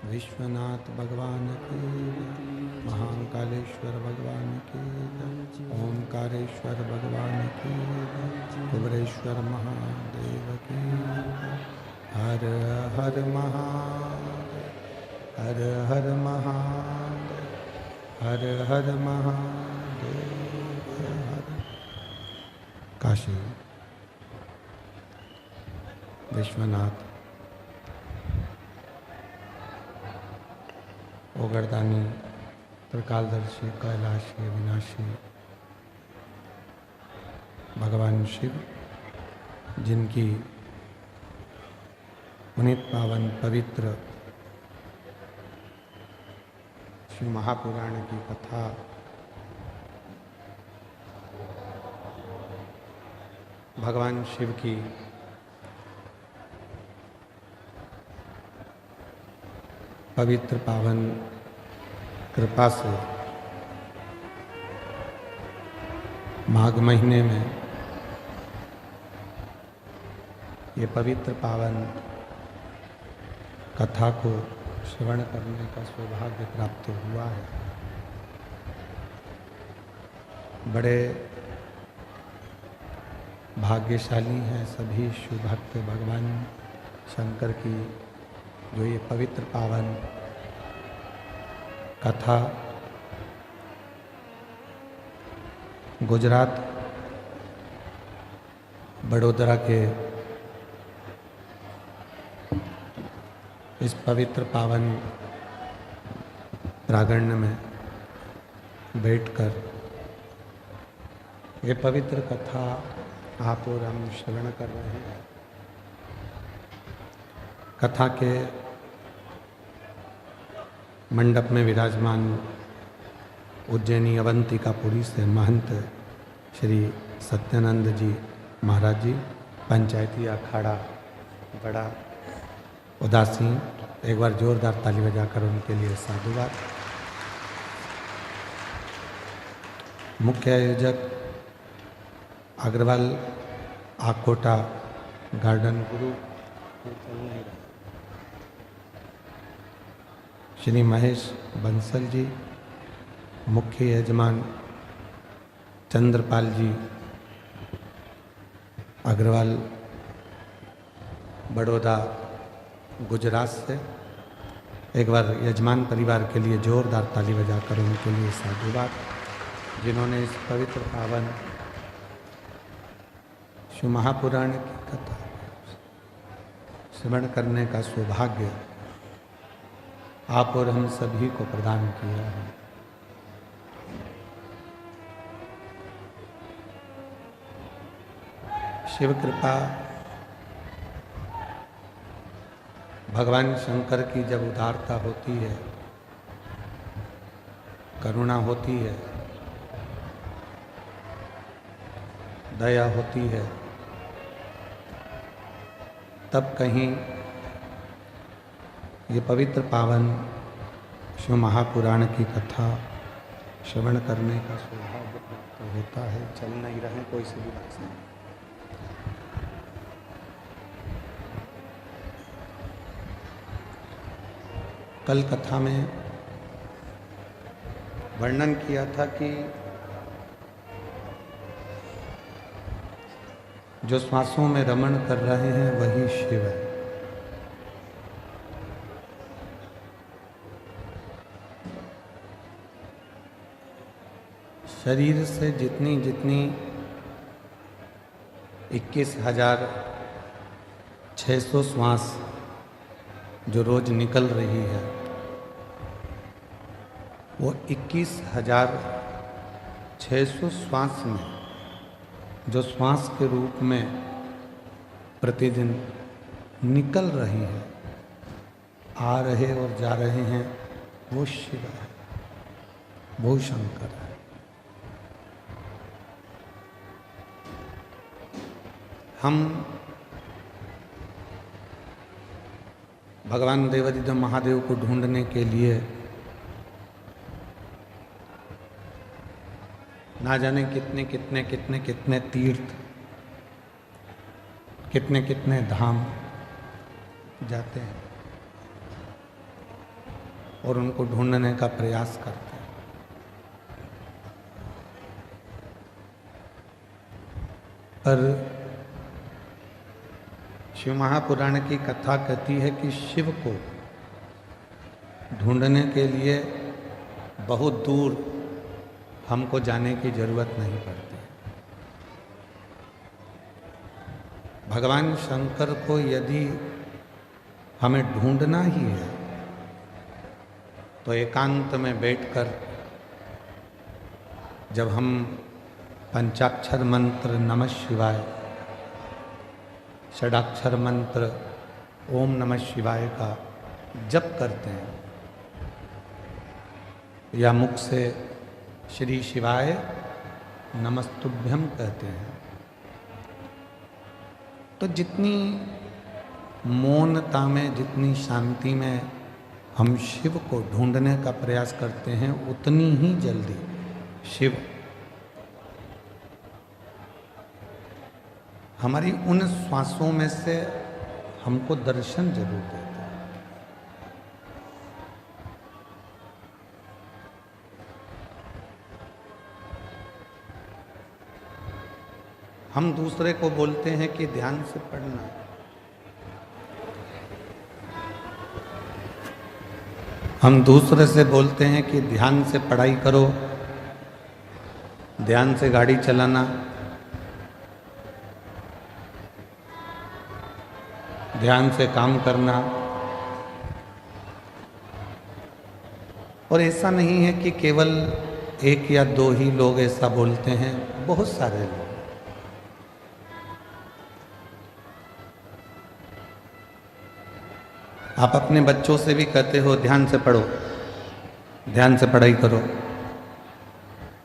विश्वनाथ भगवान की महाकालेश्वर भगवान की ओंकारेश्वर भगवान की कुबरेश्वर महादेव की हर हर महादेव हर हर महादेव हर हर महादेव हर काशी विश्वनाथ ओगरदानी त्रिकालदर्शी कैलाशी अविनाशी भगवान शिव जिनकी पुनीत पावन पवित्र शिव महापुराण की कथा भगवान शिव की पवित्र पावन कृपा से माघ महीने में ये पवित्र पावन कथा को श्रवण करने का सौभाग्य प्राप्त हुआ है। बड़े भाग्यशाली हैं सभी शिव भक्त भगवान शंकर की जो ये पवित्र पावन कथा गुजरात बड़ोदरा के इस पवित्र पावन प्रांगण में बैठकर ये पवित्र कथा आप और हम श्रवण कर रहे हैं। कथा के मंडप में विराजमान उज्जैनी अवंतिकापुरी से महंत श्री सत्यानंद जी महाराज जी पंचायती अखाड़ा बड़ा उदासीन, एक बार जोरदार ताली बजाकर उनके लिए साधुवाद। मुख्य आयोजक अग्रवाल आकोटा गार्डन गुरु श्री महेश बंसल जी, मुख्य यजमान चंद्रपाल जी अग्रवाल बड़ौदा गुजरात से। एक बार यजमान परिवार के लिए जोरदार ताली बजाकर उनके लिए साधुवाद, जिन्होंने इस पवित्र पावन शिव महापुराण की कथा श्रवण करने का सौभाग्य आप और हम सभी को प्रदान किया है। शिव कृपा भगवान शंकर की जब उदारता होती है, करुणा होती है, दया होती है, तब कहीं ये पवित्र पावन शिव महापुराण की कथा श्रवण करने का सौभाग्य प्राप्त होता है। चल नहीं रहे कोई सी भी बात नहीं। कल कथा में वर्णन किया था कि जो श्वासों में रमण कर रहे हैं वही शिव है। शरीर से जितनी जितनी 21,600 श्वास जो रोज निकल रही है, वो 21,600 श्वास में जो श्वास के रूप में प्रतिदिन निकल रही है, आ रहे और जा रहे हैं, वो शिव है, वो शंकर है। हम भगवान देवादिदेव महादेव को ढूंढने के लिए ना जाने कितने कितने कितने कितने तीर्थ, कितने कितने धाम जाते हैं। और उनको ढूंढने का प्रयास करते हैं। पर शिव महापुराण की कथा कहती है कि शिव को ढूंढने के लिए बहुत दूर हमको जाने की जरूरत नहीं पड़ती। भगवान शंकर को यदि हमें ढूंढना ही है तो एकांत में बैठकर जब हम पंचाक्षर मंत्र नमः शिवाय, षडाक्षर मंत्र ओम नमः शिवाय का जप करते हैं या मुख से श्री शिवाय नमस्तुभ्यम कहते हैं, तो जितनी मौनता में, जितनी शांति में हम शिव को ढूंढने का प्रयास करते हैं, उतनी ही जल्दी शिव हमारी उन श्वासों में से हमको दर्शन जरूर देते हैं। हम दूसरे को बोलते हैं कि ध्यान से पढ़ना, हम दूसरे से बोलते हैं कि ध्यान से पढ़ाई करो, ध्यान से गाड़ी चलाना, ध्यान से काम करना। और ऐसा नहीं है कि केवल एक या दो ही लोग ऐसा बोलते हैं, बहुत सारे लोग। आप अपने बच्चों से भी कहते हो ध्यान से पढ़ो, ध्यान से पढ़ाई करो,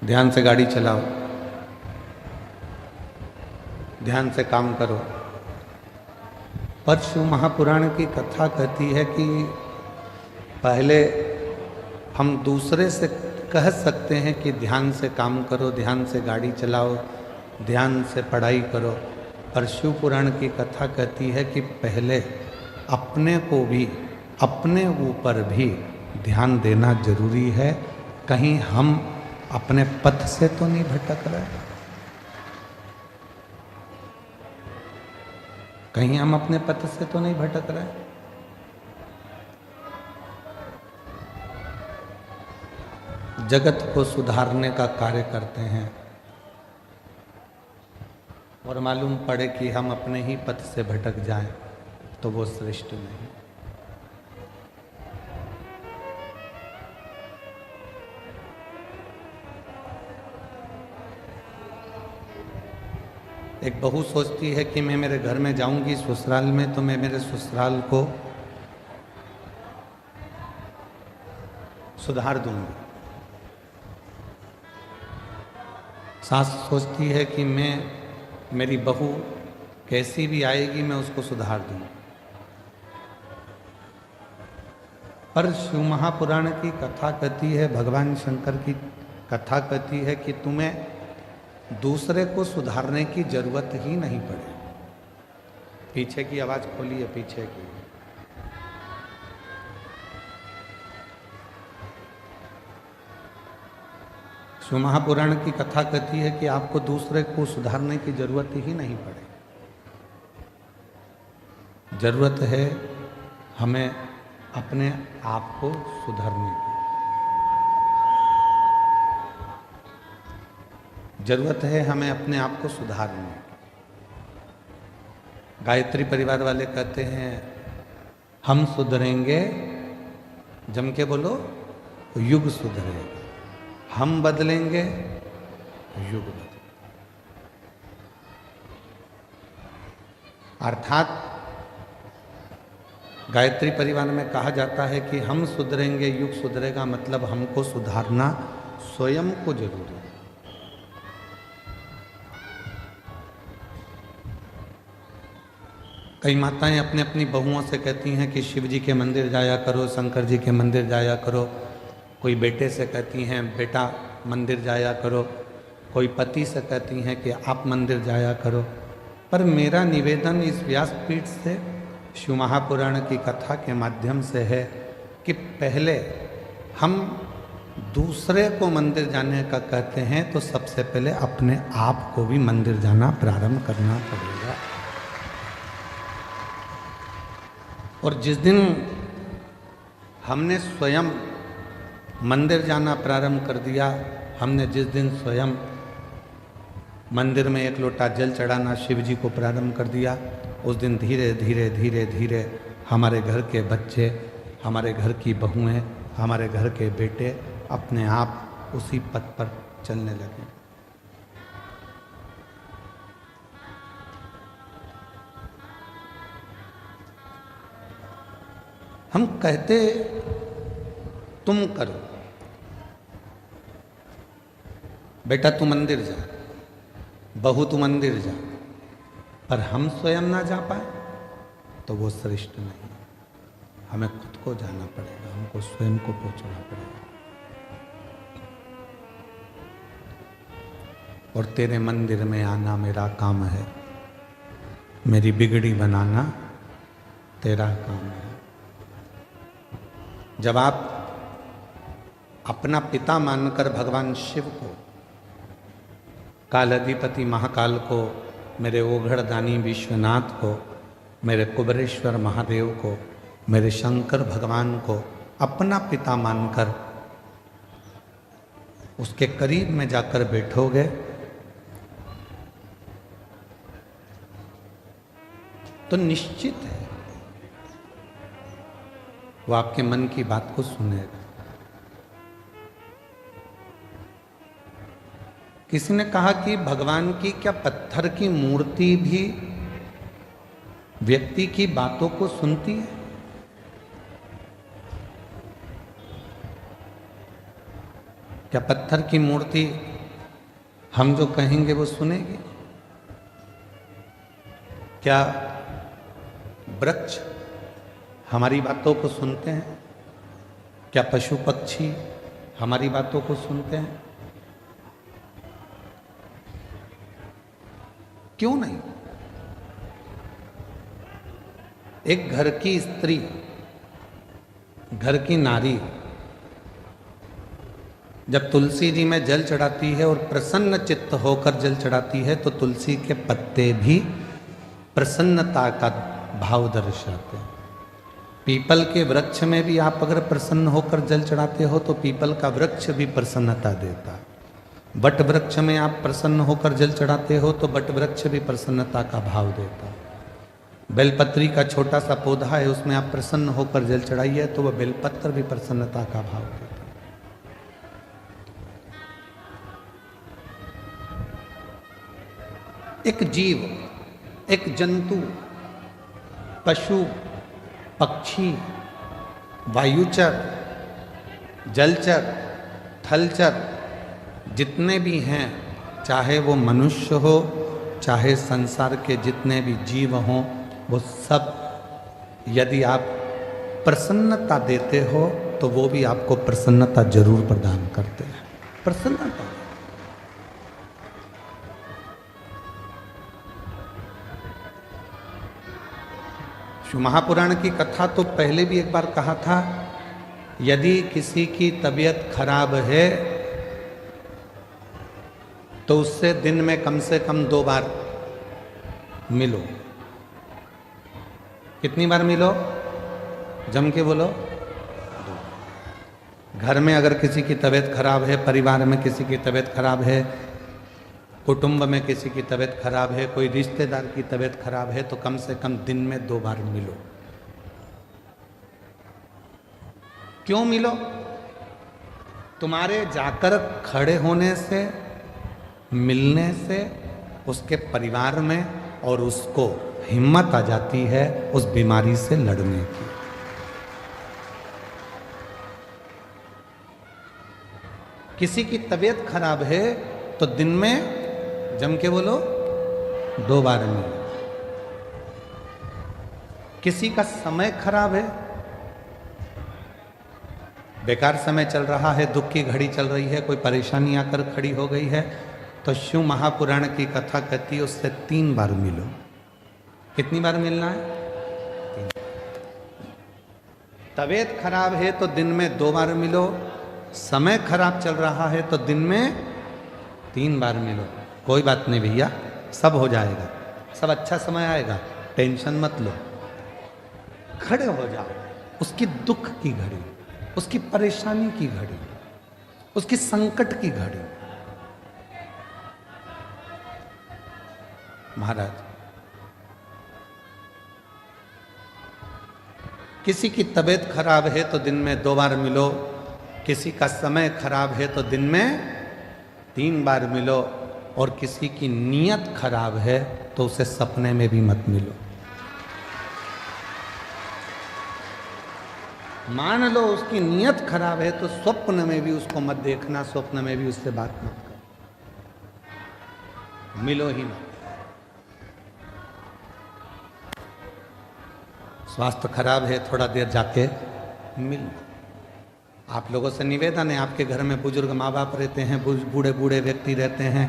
ध्यान से गाड़ी चलाओ, ध्यान से काम करो। पर शिव महापुराण की कथा कहती है कि पहले हम दूसरे से कह सकते हैं कि ध्यान से काम करो, ध्यान से गाड़ी चलाओ, ध्यान से पढ़ाई करो, पर शिव पुराण की कथा कहती है कि पहले अपने को भी, अपने ऊपर भी ध्यान देना जरूरी है। कहीं हम अपने पथ से तो नहीं भटक रहे, कहीं हम अपने पथ से तो नहीं भटक रहे। जगत को सुधारने का कार्य करते हैं और मालूम पड़े कि हम अपने ही पथ से भटक जाएं तो वो श्रेष्ठ नहीं। एक बहू सोचती है कि मैं मेरे घर में जाऊंगी ससुराल में तो मैं मेरे ससुराल को सुधार दूंगी। सास सोचती है कि मैं, मेरी बहू कैसी भी आएगी मैं उसको सुधार दूंगी। पर शिव महापुराण की कथा कहती है, भगवान शंकर की कथा कहती है कि तुम्हें दूसरे को सुधारने की जरूरत ही नहीं पड़े। पीछे की आवाज खोलिए, पीछे की। शिव महापुराण की कथा कहती है कि आपको दूसरे को सुधारने की जरूरत ही नहीं पड़े। जरूरत है हमें अपने आप को सुधारने की। जरूरत है हमें अपने आप को सुधारने की। गायत्री परिवार वाले कहते हैं हम सुधरेंगे, जम के बोलो, युग सुधरेगा। हम बदलेंगे, युग बदलेगा। अर्थात गायत्री परिवार में कहा जाता है कि हम सुधरेंगे, युग सुधरेगा, मतलब हमको सुधारना स्वयं को जरूरी है। कई माताएं अपने अपनी बहुओं से कहती हैं कि शिव जी के मंदिर जाया करो, शंकर जी के मंदिर जाया करो। कोई बेटे से कहती हैं बेटा मंदिर जाया करो, कोई पति से कहती हैं कि आप मंदिर जाया करो। पर मेरा निवेदन इस व्यासपीठ से शिव महापुराण की कथा के माध्यम से है कि पहले हम दूसरे को मंदिर जाने का कहते हैं तो सबसे पहले अपने आप को भी मंदिर जाना प्रारंभ करना पड़ेगा। और जिस दिन हमने स्वयं मंदिर जाना प्रारंभ कर दिया, हमने जिस दिन स्वयं मंदिर में एक लोटा जल चढ़ाना शिव जी को प्रारंभ कर दिया, उस दिन धीरे धीरे धीरे धीरे हमारे घर के बच्चे, हमारे घर की बहुएं, हमारे घर के बेटे अपने आप उसी पथ पर चलने लगे। हम कहते तुम करो, बेटा तू मंदिर जा, बहू तू मंदिर जा, पर हम स्वयं ना जा पाए तो वो श्रेष्ठ नहीं। हमें खुद को जाना पड़ेगा, हमको स्वयं को पहुंचना पड़ेगा। और तेरे मंदिर में आना मेरा काम है, मेरी बिगड़ी बनाना तेरा काम है। जब आप अपना पिता मानकर भगवान शिव को, कालाधिपति महाकाल को, मेरे ओघड़दानी विश्वनाथ को, मेरे कुबरेश्वर महादेव को, मेरे शंकर भगवान को अपना पिता मानकर उसके करीब में जाकर बैठोगे तो निश्चित है वो आपके मन की बात को सुनेगा। किसी ने कहा कि भगवान की क्या पत्थर की मूर्ति भी व्यक्ति की बातों को सुनती है? क्या पत्थर की मूर्ति हम जो कहेंगे वो सुनेगी? क्या वृक्ष हमारी बातों को सुनते हैं? क्या पशु पक्षी हमारी बातों को सुनते हैं? क्यों नहीं? एक घर की स्त्री, घर की नारी जब तुलसी जी में जल चढ़ाती है और प्रसन्न चित्त होकर जल चढ़ाती है तो तुलसी के पत्ते भी प्रसन्नता का भाव दर्शाते हैं। पीपल के वृक्ष में भी आप अगर प्रसन्न होकर जल चढ़ाते हो तो पीपल का वृक्ष भी प्रसन्नता देता है। बट वृक्ष में आप प्रसन्न होकर जल चढ़ाते हो तो बट वृक्ष भी प्रसन्नता का भाव देता है। बेलपत्री का छोटा सा पौधा है, उसमें आप प्रसन्न होकर जल चढ़ाइए तो वह बेलपत्र भी प्रसन्नता का भाव देता है। एक जीव, एक जंतु, पशु, पक्षी, वायुचर, जलचर, थलचर जितने भी हैं, चाहे वो मनुष्य हो, चाहे संसार के जितने भी जीव हों, वो सब यदि आप प्रसन्नता देते हो तो वो भी आपको प्रसन्नता जरूर प्रदान करते हैं। प्रसन्नता शिव महापुराण की कथा तो पहले भी एक बार कहा था, यदि किसी की तबीयत खराब है तो उससे दिन में कम से कम 2 बार मिलो। कितनी बार मिलो? जम के बोलो। घर में अगर किसी की तबीयत खराब है, परिवार में किसी की तबीयत खराब है, कुटुंब में किसी की तबीयत खराब है, कोई रिश्तेदार की तबीयत खराब है तो कम से कम दिन में 2 बार मिलो। क्यों मिलो? तुम्हारे जाकर खड़े होने से, मिलने से उसके परिवार में और उसको हिम्मत आ जाती है उस बीमारी से लड़ने की। किसी की तबीयत खराब है तो दिन में जम के बोलो 2 बार मिलो। किसी का समय खराब है, बेकार समय चल रहा है, दुख की घड़ी चल रही है, कोई परेशानी आकर खड़ी हो गई है तो शिव महापुराण की कथा कहती है उससे 3 बार मिलो। कितनी बार मिलना है? 3। तबीयत खराब है तो दिन में 2 बार मिलो, समय खराब चल रहा है तो दिन में 3 बार मिलो। कोई बात नहीं भैया, सब हो जाएगा, सब अच्छा समय आएगा, टेंशन मत लो। खड़े हो जाओ, उसकी दुख की घड़ी, उसकी परेशानी की घड़ी, उसकी संकट की घड़ी। महाराज, किसी की तबीयत खराब है तो दिन में 2 बार मिलो, किसी का समय खराब है तो दिन में 3 बार मिलो, और किसी की नीयत खराब है तो उसे सपने में भी मत मिलो। मान लो उसकी नीयत खराब है तो स्वप्न में भी उसको मत देखना, स्वप्न में भी उससे बात मत करो, मिलो ही मत। स्वास्थ्य खराब है, थोड़ा देर जाके मिल लो। आप लोगों से निवेदन है, आपके घर में बुजुर्ग माँ बाप रहते हैं, बूढ़े बूढ़े व्यक्ति रहते हैं,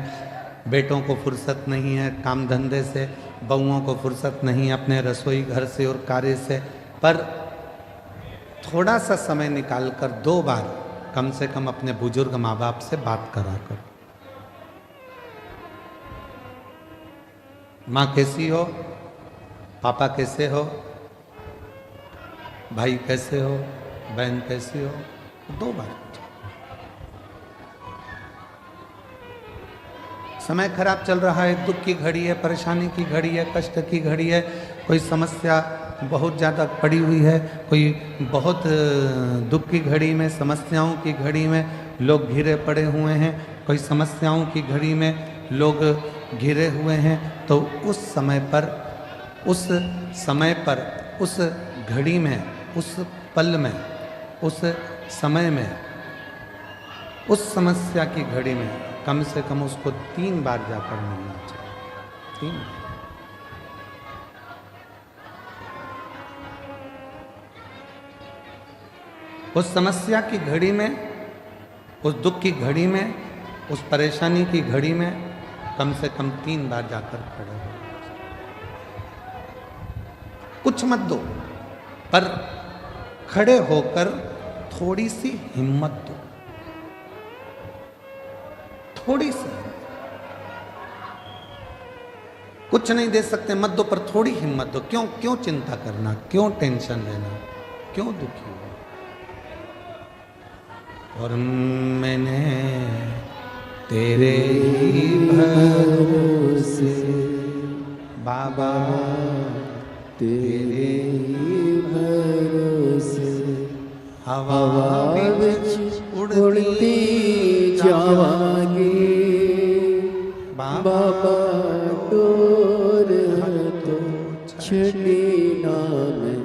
बेटों को फुर्सत नहीं है काम धंधे से, बहुओं को फुर्सत नहीं अपने रसोई घर से और कार्य से, पर थोड़ा सा समय निकालकर 2 बार कम से कम अपने बुजुर्ग माँ बाप से बात करा कर। माँ कैसी हो, पापा कैसे हो, भाई कैसे हो, बहन कैसी हो, 2 बार। समय खराब चल रहा है, दुख की घड़ी है, परेशानी की घड़ी है, कष्ट की घड़ी है, कोई समस्या बहुत ज़्यादा पड़ी हुई है, कोई बहुत दुख की घड़ी में, समस्याओं की घड़ी में लोग घिरे पड़े हुए हैं, कोई समस्याओं की घड़ी में लोग घिरे हुए हैं, तो उस समय पर, उस घड़ी में, उस पल में, उस समय में, उस समस्या की घड़ी में कम से कम उसको 3 बार जाकर मिलना चाहिए। 3 बार। उस समस्या की घड़ी में, उस दुख की घड़ी में, उस परेशानी की घड़ी में कम से कम 3 बार जाकर खड़े हो। कुछ मत दो, पर खड़े होकर थोड़ी सी हिम्मत दो, थोड़ी सी। कुछ नहीं दे सकते मत दो, पर थोड़ी हिम्मत दो। क्यों चिंता करना, क्यों टेंशन लेना, क्यों दुखी हो। और मैंने तेरे ही भरोसे बाबा, तेरे ही भरोसे हवा विच उड़ती जावांगी बाबा, डोर तो छड़ी ना मैं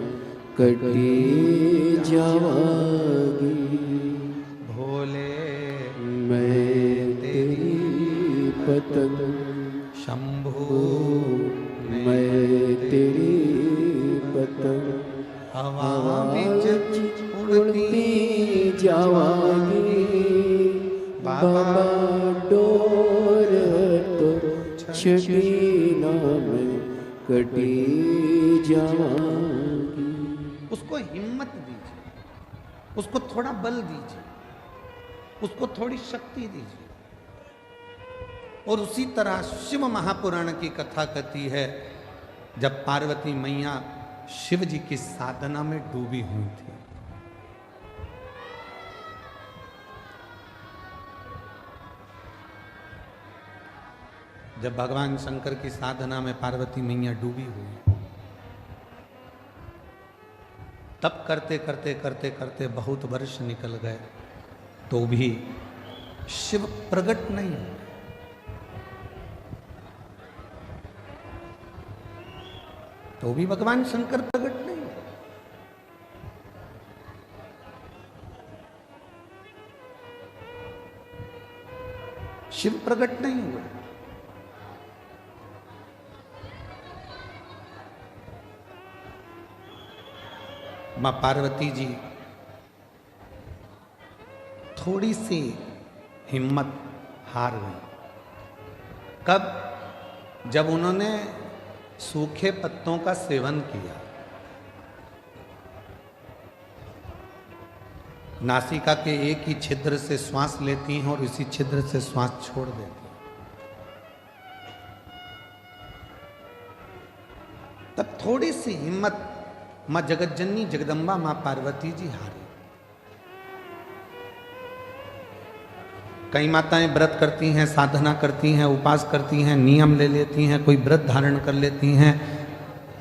कटी जावांगी। भोले मैं तेरी पतंग, शंभू मैं तेरी पतंग, हवा विच उड़ती जावांगी बाबा, डोर तो छड़ी ना मैं कटी जावांगी। उसको हिम्मत दीजिए, उसको थोड़ा बल दीजिए, उसको थोड़ी शक्ति दीजिए। और उसी तरह शिव महापुराण की कथा कहती है, जब पार्वती मैया शिव जी की साधना में डूबी हुई थी, जब भगवान शंकर की साधना में पार्वती मैया डूबी हुई, तब करते करते करते करते बहुत वर्ष निकल गए, तो भी शिव प्रकट नहीं हुए। तो भी भगवान शंकर प्रकट नहीं हुए। शिव प्रकट नहीं हुए। मां पार्वती जी थोड़ी सी हिम्मत हार गई। कब? जब उन्होंने सूखे पत्तों का सेवन किया। नासिका के एक ही छिद्र से श्वास लेती हैं और इसी छिद्र से श्वास छोड़ देती हैं। तब थोड़ी सी हिम्मत मां जगतजननी जगदम्बा मां पार्वती जी हारी। कई माताएं व्रत करती हैं, साधना करती हैं, उपास करती हैं, नियम ले लेती हैं, कोई व्रत धारण कर लेती हैं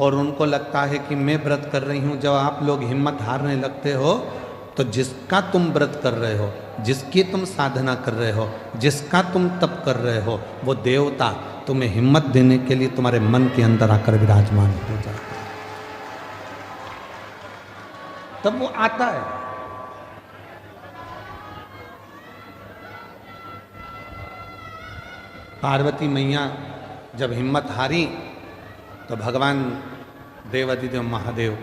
और उनको लगता है कि मैं व्रत कर रही हूं। जब आप लोग हिम्मत हारने लगते हो तो जिसका तुम व्रत कर रहे हो, जिसकी तुम साधना कर रहे हो, जिसका तुम तप कर रहे हो, वो देवता तुम्हें हिम्मत देने के लिए तुम्हारे मन के अंदर आकर विराजमान हो जाता है। तब वो आता है। पार्वती मैया जब हिम्मत हारी तो भगवान देवाधिदेव महादेव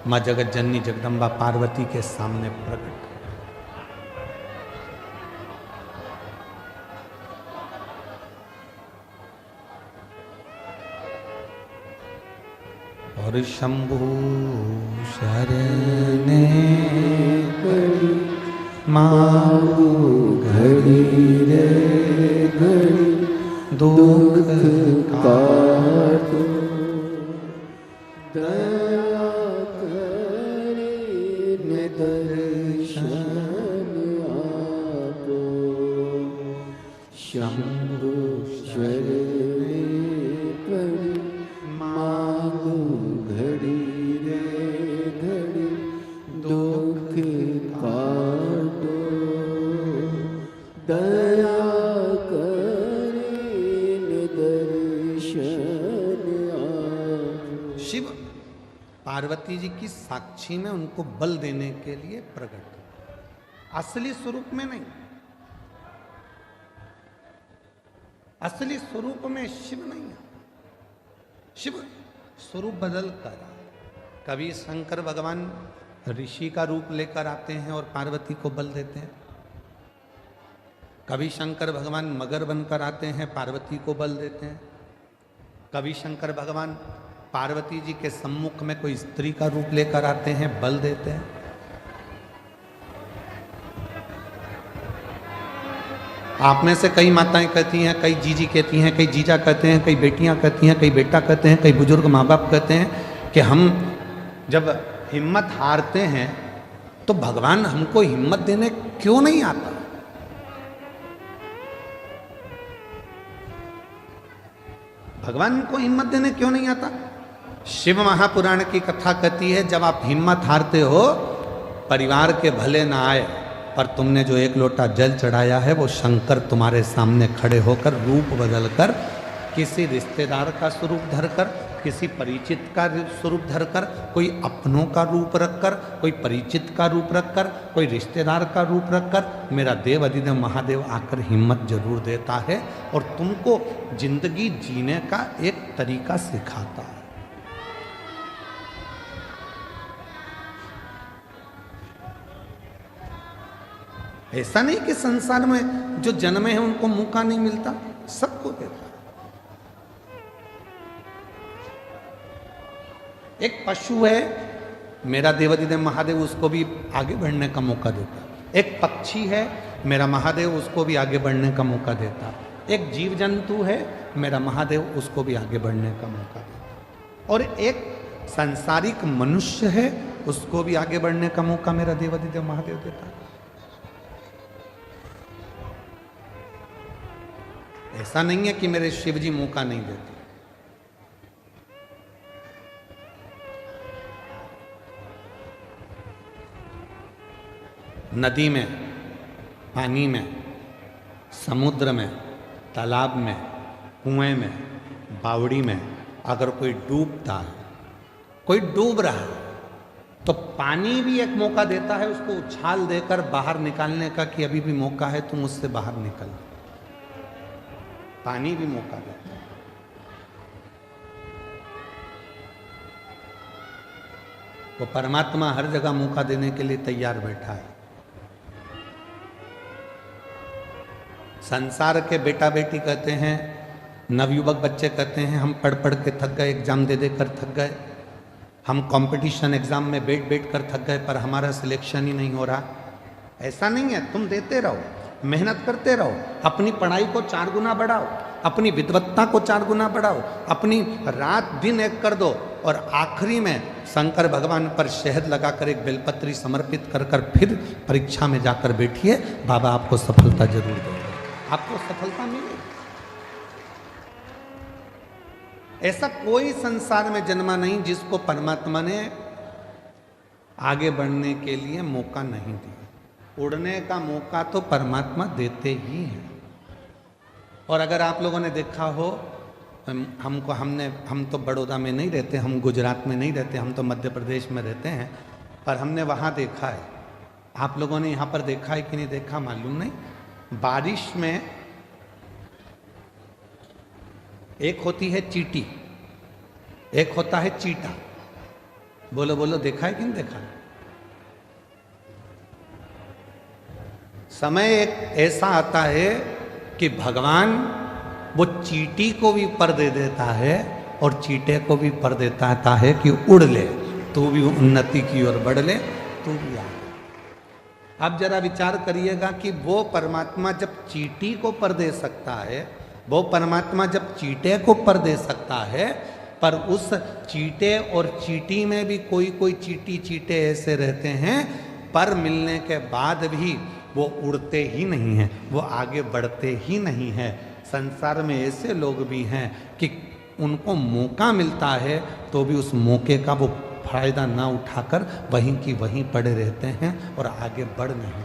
मां जगत जननी जगदम्बा पार्वती के सामने प्रकट। और शंभु शरणे पड़ी मांगू घड़ी रे घड़ी दुख काटो दया करे दर्शन आपो शंभु शरणे पड़ी मांगू घड़ी रे घड़ी दुख काटो दया शिव पार्वती जी की साक्षी में उनको बल देने के लिए प्रकट। असली स्वरूप में नहीं, असली स्वरूप में शिव नहीं है। शिव स्वरूप बदल कर कभी शंकर भगवान ऋषि का रूप लेकर आते हैं और पार्वती को बल देते हैं, कभी शंकर भगवान मगर बनकर आते हैं, पार्वती को बल देते हैं, कभी शंकर भगवान पार्वती जी के सम्मुख में कोई स्त्री का रूप लेकर आते हैं, बल देते हैं। आप में से कई माताएं कहती हैं, कई जीजी कहती हैं, कई जीजा कहते हैं, कई बेटियां कहती हैं, कई बेटा कहते हैं, कई बुजुर्ग माँ बाप कहते हैं कि हम जब हिम्मत हारते हैं तो भगवान हमको हिम्मत देने क्यों नहीं आता। भगवान को हिम्मत देने क्यों नहीं आता। शिव महापुराण की कथा कहती है, जब आप हिम्मत हारते हो, परिवार के भले ना आए पर तुमने जो एक लोटा जल चढ़ाया है वो शंकर तुम्हारे सामने खड़े होकर रूप बदलकर किसी रिश्तेदार का स्वरूप धरकर, किसी परिचित का स्वरूप धरकर, कोई अपनों का रूप रखकर, कोई परिचित का रूप रखकर, कोई रिश्तेदार का रूप रखकर मेरा देव अधिदेव महादेव आकर हिम्मत जरूर देता है और तुमको जिंदगी जीने का एक तरीका सिखाता है। ऐसा नहीं कि संसार में जो जन्मे हैं उनको मौका नहीं मिलता, सबको देता है। एक पशु है, मेरा देवाधिदेव महादेव उसको भी आगे बढ़ने का मौका देता है। एक पक्षी है, मेरा महादेव उसको भी आगे बढ़ने का मौका देता है। एक जीव जंतु है, मेरा महादेव उसको भी आगे बढ़ने का मौका देता है। और एक सांसारिक मनुष्य है, उसको भी आगे बढ़ने का मौका मेरा देवाधिदेव महादेव देता है। ऐसा नहीं है कि मेरे शिव जी मौका नहीं देते। नदी में, पानी में, समुद्र में, तालाब में, कुएं में, बावड़ी में अगर कोई डूबता है, कोई डूब रहा है, तो पानी भी एक मौका देता है उसको उछाल देकर बाहर निकालने का कि अभी भी मौका है, तुम उससे बाहर निकल। पानी भी मौका देता है। वो परमात्मा हर जगह मौका देने के लिए तैयार बैठा है। संसार के बेटा बेटी कहते हैं, नवयुवक बच्चे कहते हैं, हम पढ़ पढ़ के थक गए, एग्जाम दे दे कर थक गए, हम कंपटीशन एग्जाम में बैठ बैठ कर थक गए, पर हमारा सिलेक्शन ही नहीं हो रहा। ऐसा नहीं है, तुम देते रहो, मेहनत करते रहो, अपनी पढ़ाई को 4 गुना बढ़ाओ, अपनी विद्वत्ता को 4 गुना बढ़ाओ, अपनी रात दिन एक कर दो, और आखिरी में शंकर भगवान पर शहद लगाकर एक बेलपत्री समर्पित कर कर फिर परीक्षा में जाकर बैठिए, बाबा आपको सफलता जरूर देंगे, आपको सफलता मिलेगी। ऐसा कोई संसार में जन्मा नहीं जिसको परमात्मा ने आगे बढ़ने के लिए मौका नहीं दिया। उड़ने का मौका तो परमात्मा देते ही हैं। और अगर आप लोगों ने देखा हो, हम तो बड़ौदा में नहीं रहते, हम गुजरात में नहीं रहते, हम तो मध्य प्रदेश में रहते हैं, पर हमने वहाँ देखा है। आप लोगों ने यहाँ पर देखा है कि नहीं देखा मालूम नहीं, बारिश में एक होती है चींटी, एक होता है चीटा। बोलो बोलो, देखा है कि नहीं देखा? समय एक ऐसा आता है कि भगवान वो चींटी को भी पर दे देता है और चीटे को भी पर देता है कि उड़ ले, तू भी उन्नति की ओर बढ़ ले, तू भी आ। अब जरा विचार करिएगा कि वो परमात्मा जब चींटी को पर दे सकता है, वो परमात्मा जब चीटे को पर दे सकता है, पर उस चीटे और चींटी में भी कोई चीटे ऐसे रहते हैं, पर मिलने के बाद भी वो उड़ते ही नहीं हैं, वो आगे बढ़ते ही नहीं हैं। संसार में ऐसे लोग भी हैं कि उनको मौका मिलता है तो भी उस मौके का वो फायदा ना उठाकर वहीं की वहीं पड़े रहते हैं और आगे बढ़ नहीं।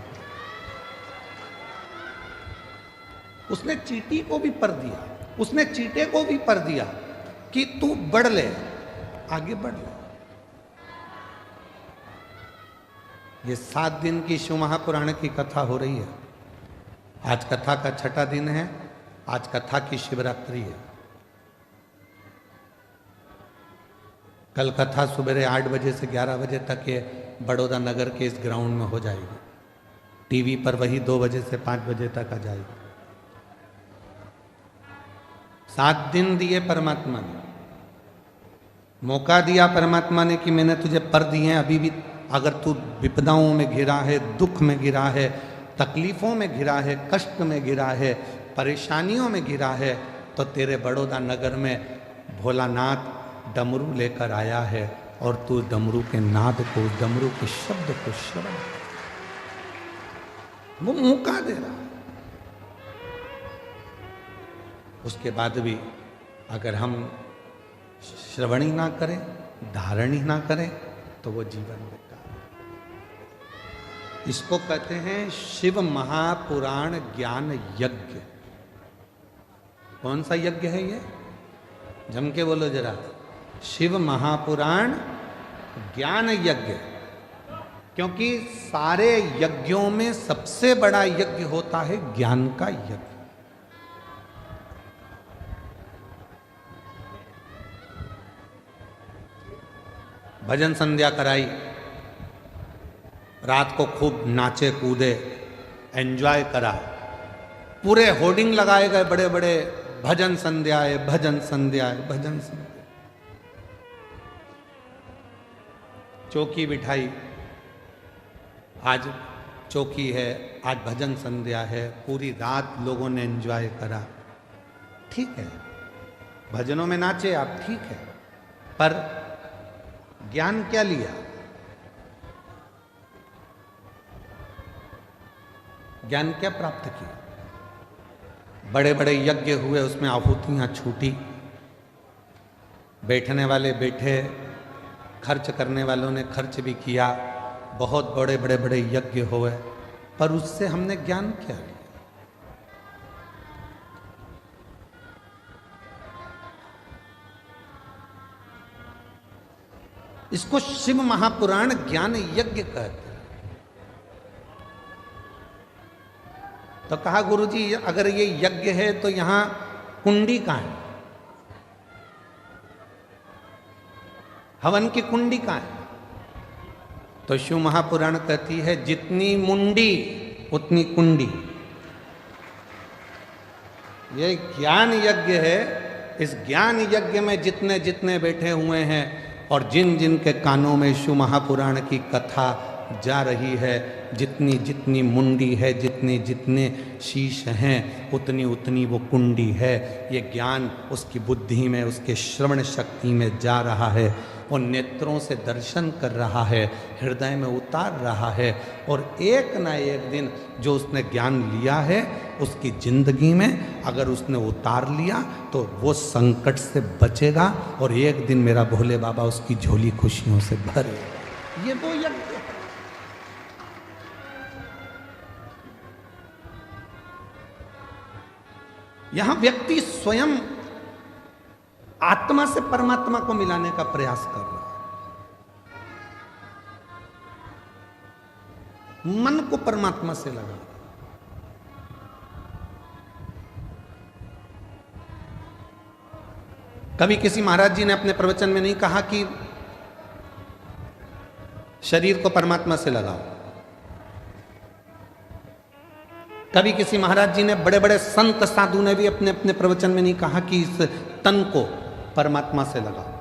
उसने चींटी को भी पर दिया, उसने चीटे को भी पर दिया कि तू बढ़ ले, आगे बढ़ ले। ये 7 दिन की शिव महापुराण की कथा हो रही है। आज कथा का 6ठा दिन है, आज कथा की शिवरात्रि है। कल कथा सुबह 8 बजे से 11 बजे तक ये बड़ौदा नगर के इस ग्राउंड में हो जाएगी। टीवी पर वही 2 बजे से 5 बजे तक आ जाएगी। 7 दिन दिए परमात्मा ने, मौका दिया परमात्मा ने कि मैंने तुझे पर दिए हैं, अभी भी अगर तू विपदाओं में घिरा है, दुख में घिरा है, तकलीफों में घिरा है, कष्ट में घिरा है, परेशानियों में घिरा है, तो तेरे बड़ौदा नगर में भोलानाथ डमरू लेकर आया है और तू डमरू के नाद को, डमरू के शब्द को श्रवण, वो मौका दे रहा है। उसके बाद भी अगर हम श्रवण ही ना करें, धारण ही ना करें, तो वो जीवन बेकार। इसको कहते हैं शिव महापुराण ज्ञान यज्ञ। कौन सा यज्ञ है ये? जम के बोलो जरा। शिव महापुराण ज्ञान यज्ञ। क्योंकि सारे यज्ञों में सबसे बड़ा यज्ञ होता है ज्ञान का यज्ञ। भजन संध्या कराई, रात को खूब नाचे कूदे, एंजॉय करा, पूरे होर्डिंग लगाए गए बड़े बड़े, भजन संध्या है, भजन संध्या है, भजन संध्या। चौकी बिठाई, आज चौकी है, आज भजन संध्या है, पूरी रात लोगों ने एंजॉय करा। ठीक है, भजनों में नाचे आप, ठीक है, पर ज्ञान क्या लिया? ज्ञान क्या प्राप्त किया? बड़े बड़े यज्ञ हुए, उसमें आहुतियां छूटी, बैठने वाले बैठे, खर्च करने वालों ने खर्च भी किया, बहुत बड़े बड़े बड़े यज्ञ हुए, पर उससे हमने ज्ञान क्या लिया? इसको शिव महापुराण ज्ञान यज्ञ कहते हैं। तो कहा गुरुजी अगर ये यज्ञ है तो यहां कुंडी कहां है? हवन की कुंडी कहां है? तो शिव महापुराण कहती है जितनी मुंडी उतनी कुंडी। ये ज्ञान यज्ञ है। इस ज्ञान यज्ञ में जितने जितने बैठे हुए हैं और जिन जिन के कानों में शिव महापुराण की कथा जा रही है। जितनी जितनी मुंडी है, जितने जितने शीश हैं, उतनी उतनी वो कुंडी है। ये ज्ञान उसकी बुद्धि में, उसके श्रवण शक्ति में जा रहा है। वो नेत्रों से दर्शन कर रहा है, हृदय में उतार रहा है। और एक ना एक दिन जो उसने ज्ञान लिया है, उसकी जिंदगी में अगर उसने उतार लिया तो वो संकट से बचेगा। और एक दिन मेरा भोले बाबा उसकी झोली खुशियों से भरेगा। ये वो यज्ञ है। यहां व्यक्ति स्वयं आत्मा से परमात्मा को मिलाने का प्रयास कर रहा है, मन को परमात्मा से लगा। कभी किसी महाराज जी ने अपने प्रवचन में नहीं कहा कि शरीर को परमात्मा से लगाओ। कभी किसी महाराज जी ने, बड़े बड़े संत साधु ने भी अपने अपने प्रवचन में नहीं कहा कि इस तन को परमात्मा से लगाओ।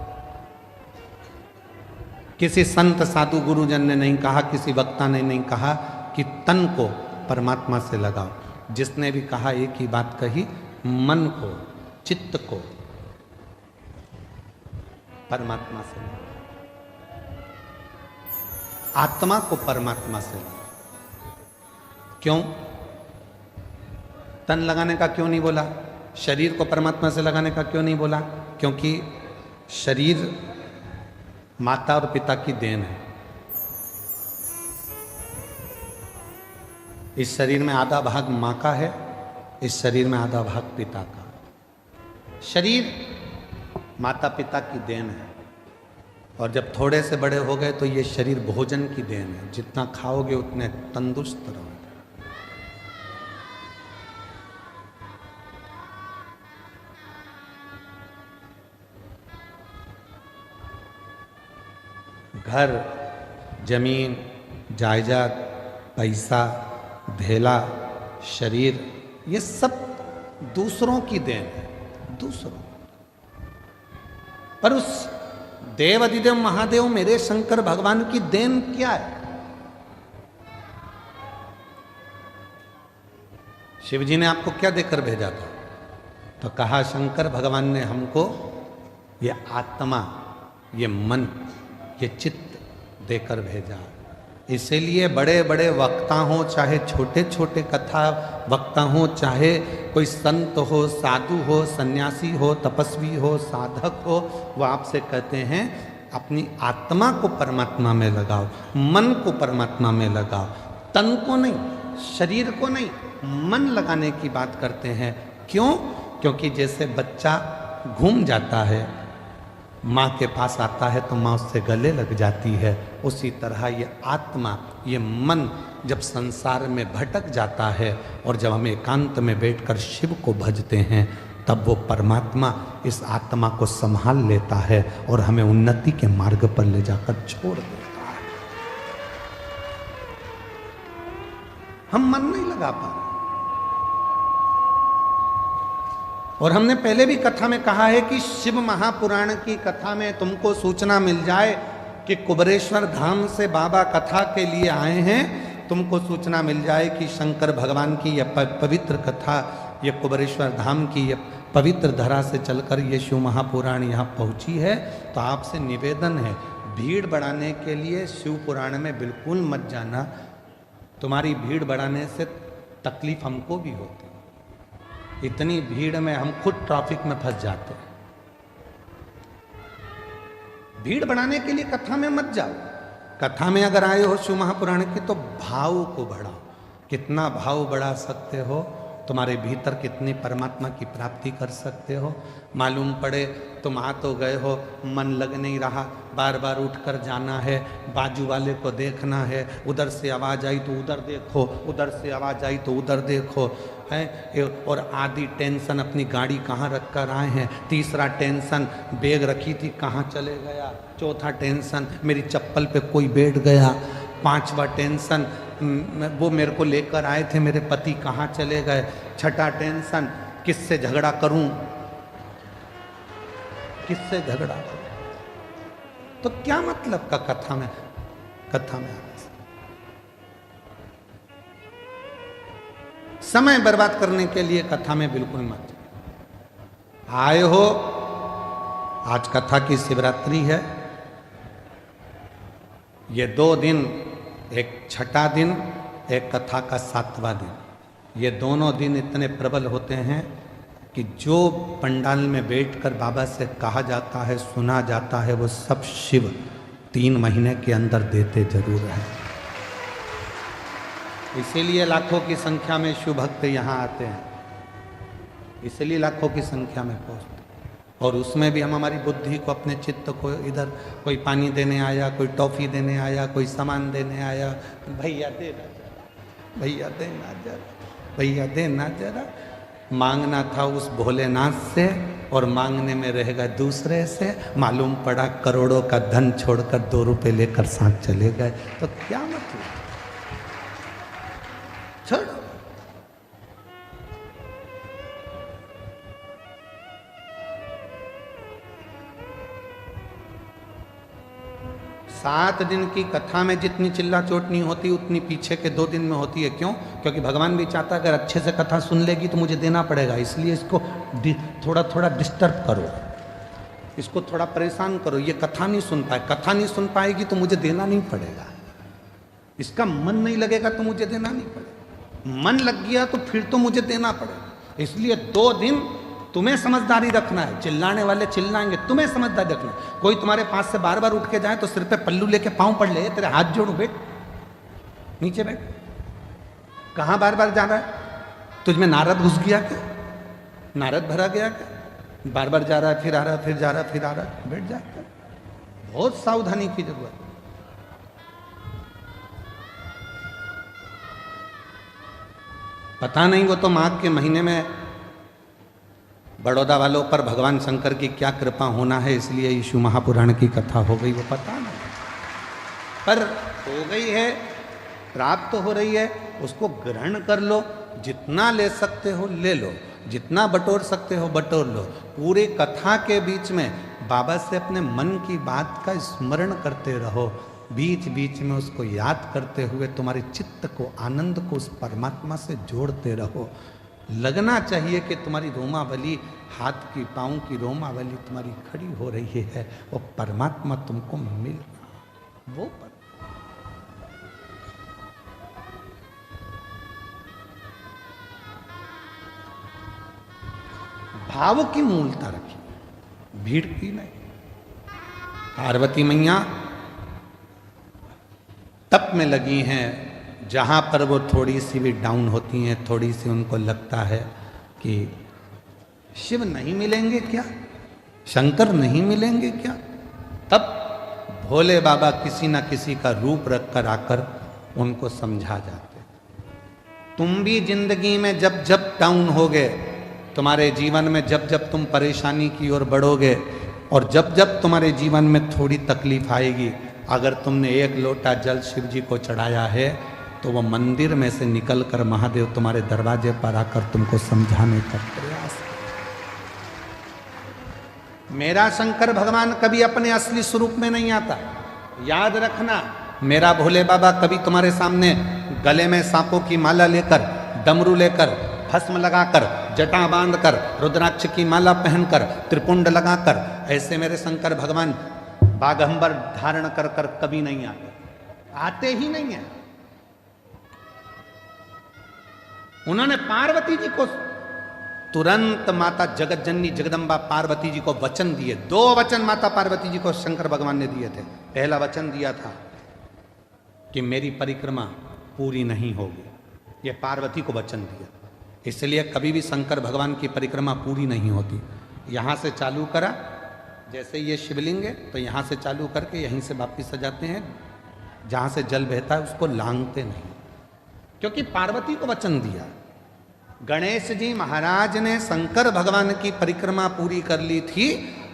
किसी संत साधु गुरुजन ने नहीं कहा, किसी वक्ता ने नहीं कहा कि तन को परमात्मा से लगाओ। जिसने भी कहा एक ही बात कही, मन को, चित्त को परमात्मा से लगाओ, आत्मा को परमात्मा से लगाओ। क्यों? तन लगाने का क्यों नहीं बोला? शरीर को परमात्मा से लगाने का क्यों नहीं बोला? क्योंकि शरीर माता और पिता की देन है। इस शरीर में आधा भाग मां का है, इस शरीर में आधा भाग पिता का। शरीर माता पिता की देन है। और जब थोड़े से बड़े हो गए तो ये शरीर भोजन की देन है। जितना खाओगे उतने तंदुरुस्त रहोगे। घर, जमीन, जायदाद, पैसा, धेला, शरीर, ये सब दूसरों की देन है, दूसरों। पर उस देव अधिदेव महादेव मेरे शंकर भगवान की देन क्या है? शिव जी ने आपको क्या देकर भेजा था? तो कहा शंकर भगवान ने हमको ये आत्मा, ये मन, ये चित्त देकर भेजा। इसीलिए बड़े बड़े वक्ता हो, चाहे छोटे छोटे कथा वक्ता हो, चाहे कोई संत हो, साधु हो, सन्यासी हो, तपस्वी हो, साधक हो, वो आपसे कहते हैं अपनी आत्मा को परमात्मा में लगाओ, मन को परमात्मा में लगाओ, तन को नहीं, शरीर को नहीं, मन लगाने की बात करते हैं। क्यों? क्योंकि जैसे बच्चा घूम जाता है, माँ के पास आता है तो माँ उससे गले लग जाती है, उसी तरह ये आत्मा, ये मन जब संसार में भटक जाता है और जब हम एकांत में बैठकर शिव को भजते हैं, तब वो परमात्मा इस आत्मा को संभाल लेता है और हमें उन्नति के मार्ग पर ले जाकर छोड़ देता है। हम मन नहीं लगा पा रहे। और हमने पहले भी कथा में कहा है कि शिव महापुराण की कथा में तुमको सूचना मिल जाए कि कुबरेश्वर धाम से बाबा कथा के लिए आए हैं, तुमको सूचना मिल जाए कि शंकर भगवान की यह पवित्र कथा, ये कुबरेश्वर धाम की ये पवित्र धरा से चलकर ये शिव महापुराण यहाँ पहुँची है, तो आपसे निवेदन है, भीड़ बढ़ाने के लिए शिव पुराण में बिल्कुल मत जाना। तुम्हारी भीड़ बढ़ाने से तकलीफ हमको भी होती है। इतनी भीड़ में हम खुद ट्रैफिक में फंस जाते हैं। भीड़ बढ़ाने के लिए कथा में मत जाओ। कथा में अगर आए हो शिव महापुराण की तो भाव को बढ़ाओ। कितना भाव बढ़ा सकते हो, तुम्हारे भीतर कितनी परमात्मा की प्राप्ति कर सकते हो। मालूम पड़े तुम आ तो गए हो, मन लग नहीं रहा, बार बार उठकर जाना है, बाजू वाले को देखना है, उधर से आवाज़ आई तो उधर देखो, उधर से आवाज़ आई तो उधर देखो, है। और आधी टेंशन अपनी गाड़ी कहाँ रख कर आए हैं, तीसरा टेंशन बैग रखी थी कहाँ चले गया, चौथा टेंशन मेरी चप्पल पे कोई बैठ गया, पांचवा टेंशन वो मेरे को लेकर आए थे मेरे पति कहाँ चले गए, छठा टेंशन किससे झगड़ा करूं, किससे झगड़ा करूं। तो क्या मतलब का कथा में आने से? समय बर्बाद करने के लिए कथा में बिल्कुल मत आए हो। आज कथा की शिवरात्रि है। ये 2 दिन, एक छठा दिन, एक कथा का 7वां दिन, ये दोनों दिन इतने प्रबल होते हैं कि जो पंडाल में बैठकर बाबा से कहा जाता है, सुना जाता है, वो सब शिव 3 महीने के अंदर देते जरूर हैं। इसीलिए लाखों की संख्या में शिव भक्त यहाँ आते हैं, इसलिए लाखों की संख्या में पहुँचते। और उसमें भी हम हमारी बुद्धि को, अपने चित्त को, इधर कोई पानी देने आया, कोई टॉफ़ी देने आया, कोई सामान देने आया, भैया देना जरा, भैया देना जरा, भैया देना जरा। मांगना था उस भोलेनाथ से और मांगने में रहेगा दूसरे से। मालूम पड़ा करोड़ों का धन छोड़कर 2 रुपये लेकर साथ चले गए, तो क्या मतलब। छोड़ो। सात दिन की कथा में जितनी चिल्ला चोट नहीं होती उतनी पीछे के 2 दिन में होती है। क्यों? क्योंकि भगवान भी चाहता है अगर अच्छे से कथा सुन लेगी तो मुझे देना पड़ेगा, इसलिए इसको थोड़ा थोड़ा डिस्टर्ब करो, इसको थोड़ा परेशान करो। ये कथा नहीं सुन पाए, कथा नहीं सुन पाएगी तो मुझे देना नहीं पड़ेगा। इसका मन नहीं लगेगा तो मुझे देना नहीं पड़ेगा, मन लग गया तो फिर तो मुझे देना पड़ेगा। इसलिए 2 दिन तुम्हें समझदारी रखना है। चिल्लाने वाले चिल्लाएंगे, तुम्हें समझदारी रखना है। कोई तुम्हारे पास से बार बार उठ के जाए तो सिर पे पल्लू लेके पांव पड़ ले, तेरे हाथ जोड़ू, बैठ नीचे बैठ। कहां बार बार जा रहा है? तुझ में नारद घुस गया क्या? नारद भरा गया क्या? बार बार जा रहा है, फिर आ रहा है, फिर जा रहा है, फिर आ रहा है, बैठ जाए। बहुत सावधानी की जरूरत। पता नहीं वो तो माघ के महीने में बड़ौदा वालों पर भगवान शंकर की क्या कृपा होना है, इसलिए यीशु महापुराण की कथा हो गई, वो पता नहीं, पर हो गई है, प्राप्त हो रही है, उसको ग्रहण कर लो। जितना ले सकते हो ले लो, जितना बटोर सकते हो बटोर लो। पूरे कथा के बीच में बाबा से अपने मन की बात का स्मरण करते रहो, बीच बीच में उसको याद करते हुए तुम्हारे चित्त को, आनंद को उस परमात्मा से जोड़ते रहो। लगना चाहिए कि तुम्हारी रोमावली, हाथ की पाँव की रोमावली तुम्हारी खड़ी हो रही है, वो परमात्मा तुमको मिल रहा, वो भाव की मूलता रखी, भीड़ की नहीं। पार्वती मैया तप में लगी हैं, जहाँ पर वो थोड़ी सी भी डाउन होती हैं, थोड़ी सी उनको लगता है कि शिव नहीं मिलेंगे क्या, शंकर नहीं मिलेंगे क्या, तब भोले बाबा किसी ना किसी का रूप रख कर आकर उनको समझा जाते। तुम भी जिंदगी में जब जब डाउन होगे, तुम्हारे जीवन में जब जब तुम परेशानी की ओर बढ़ोगे और जब जब तुम्हारे जीवन में थोड़ी तकलीफ आएगी, अगर तुमने 1 लोटा जल शिव जी को चढ़ाया है तो वह मंदिर में से निकलकर महादेव तुम्हारे दरवाजे पर आकर तुमको समझाने का प्रयास करें। मेरा शंकर भगवान कभी अपने असली स्वरूप में नहीं आता, याद रखना। मेरा भोले बाबा कभी तुम्हारे सामने गले में सांपों की माला लेकर, डमरू लेकर, भस्म लगाकर, जटा बांधकर, रुद्राक्ष की माला पहनकर, त्रिपुंड लगाकर, ऐसे मेरे शंकर भगवान बागंबर धारण कर कर कभी नहीं आते ही नहीं है। उन्होंने पार्वती जी को तुरंत माता जगत जननी जगदम्बा पार्वती जी को वचन दिए। 2 वचन माता पार्वती जी को शंकर भगवान ने दिए थे। पहला वचन दिया था कि मेरी परिक्रमा पूरी नहीं होगी, ये पार्वती को वचन दिया। इसलिए कभी भी शंकर भगवान की परिक्रमा पूरी नहीं होती। यहाँ से चालू करा, जैसे ये शिवलिंग है तो यहाँ से चालू करके यहीं से वापिस सजाते हैं, जहाँ से जल बहता है उसको लांघते नहीं, क्योंकि पार्वती को वचन दिया। गणेश जी महाराज ने शंकर भगवान की परिक्रमा पूरी कर ली थी।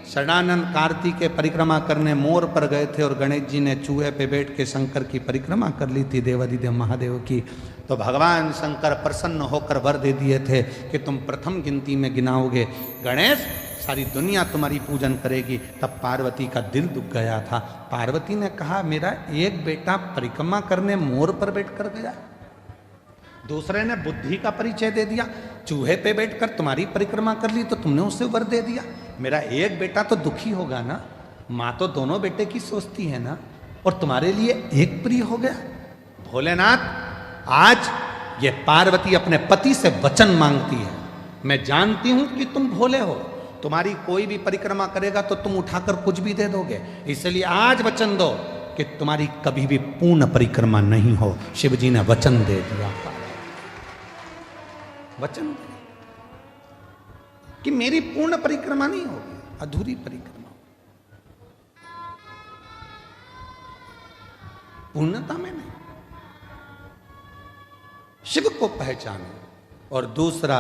षडानंद कार्तिक के परिक्रमा करने मोर पर गए थे और गणेश जी ने चूहे पे बैठ के शंकर की परिक्रमा कर ली थी, देवादिदेव महादेव की। तो भगवान शंकर प्रसन्न होकर वर दे दिए थे कि तुम प्रथम गिनती में गिनाओगे गणेश, सारी दुनिया तुम्हारी पूजन करेगी। तब पार्वती का दिल दुख गया था। पार्वती ने कहा मेरा एक बेटा परिक्रमा करने मोर पर बैठ कर गया, दूसरे ने बुद्धि का परिचय दे दिया, चूहे पे बैठकर तुम्हारी परिक्रमा कर ली तो तुमने उसे वर दे दिया। मेरा एक बेटा तो दुखी होगा ना, माँ तो दोनों बेटे की सोचती है ना, और तुम्हारे लिए एक प्रिय हो गया। भोलेनाथ, आज ये पार्वती अपने पति से वचन मांगती है। मैं जानती हूं कि तुम भोले हो, तुम्हारी कोई भी परिक्रमा करेगा तो तुम उठाकर कुछ भी दे दोगे, इसलिए आज वचन दो कि तुम्हारी कभी भी पूर्ण परिक्रमा नहीं हो। शिव जी ने वचन दे दिया, वचन कि मेरी पूर्ण परिक्रमा नहीं होगी, अधूरी परिक्रमा, पूर्णता में नहीं। शिव को पहचानो। और दूसरा,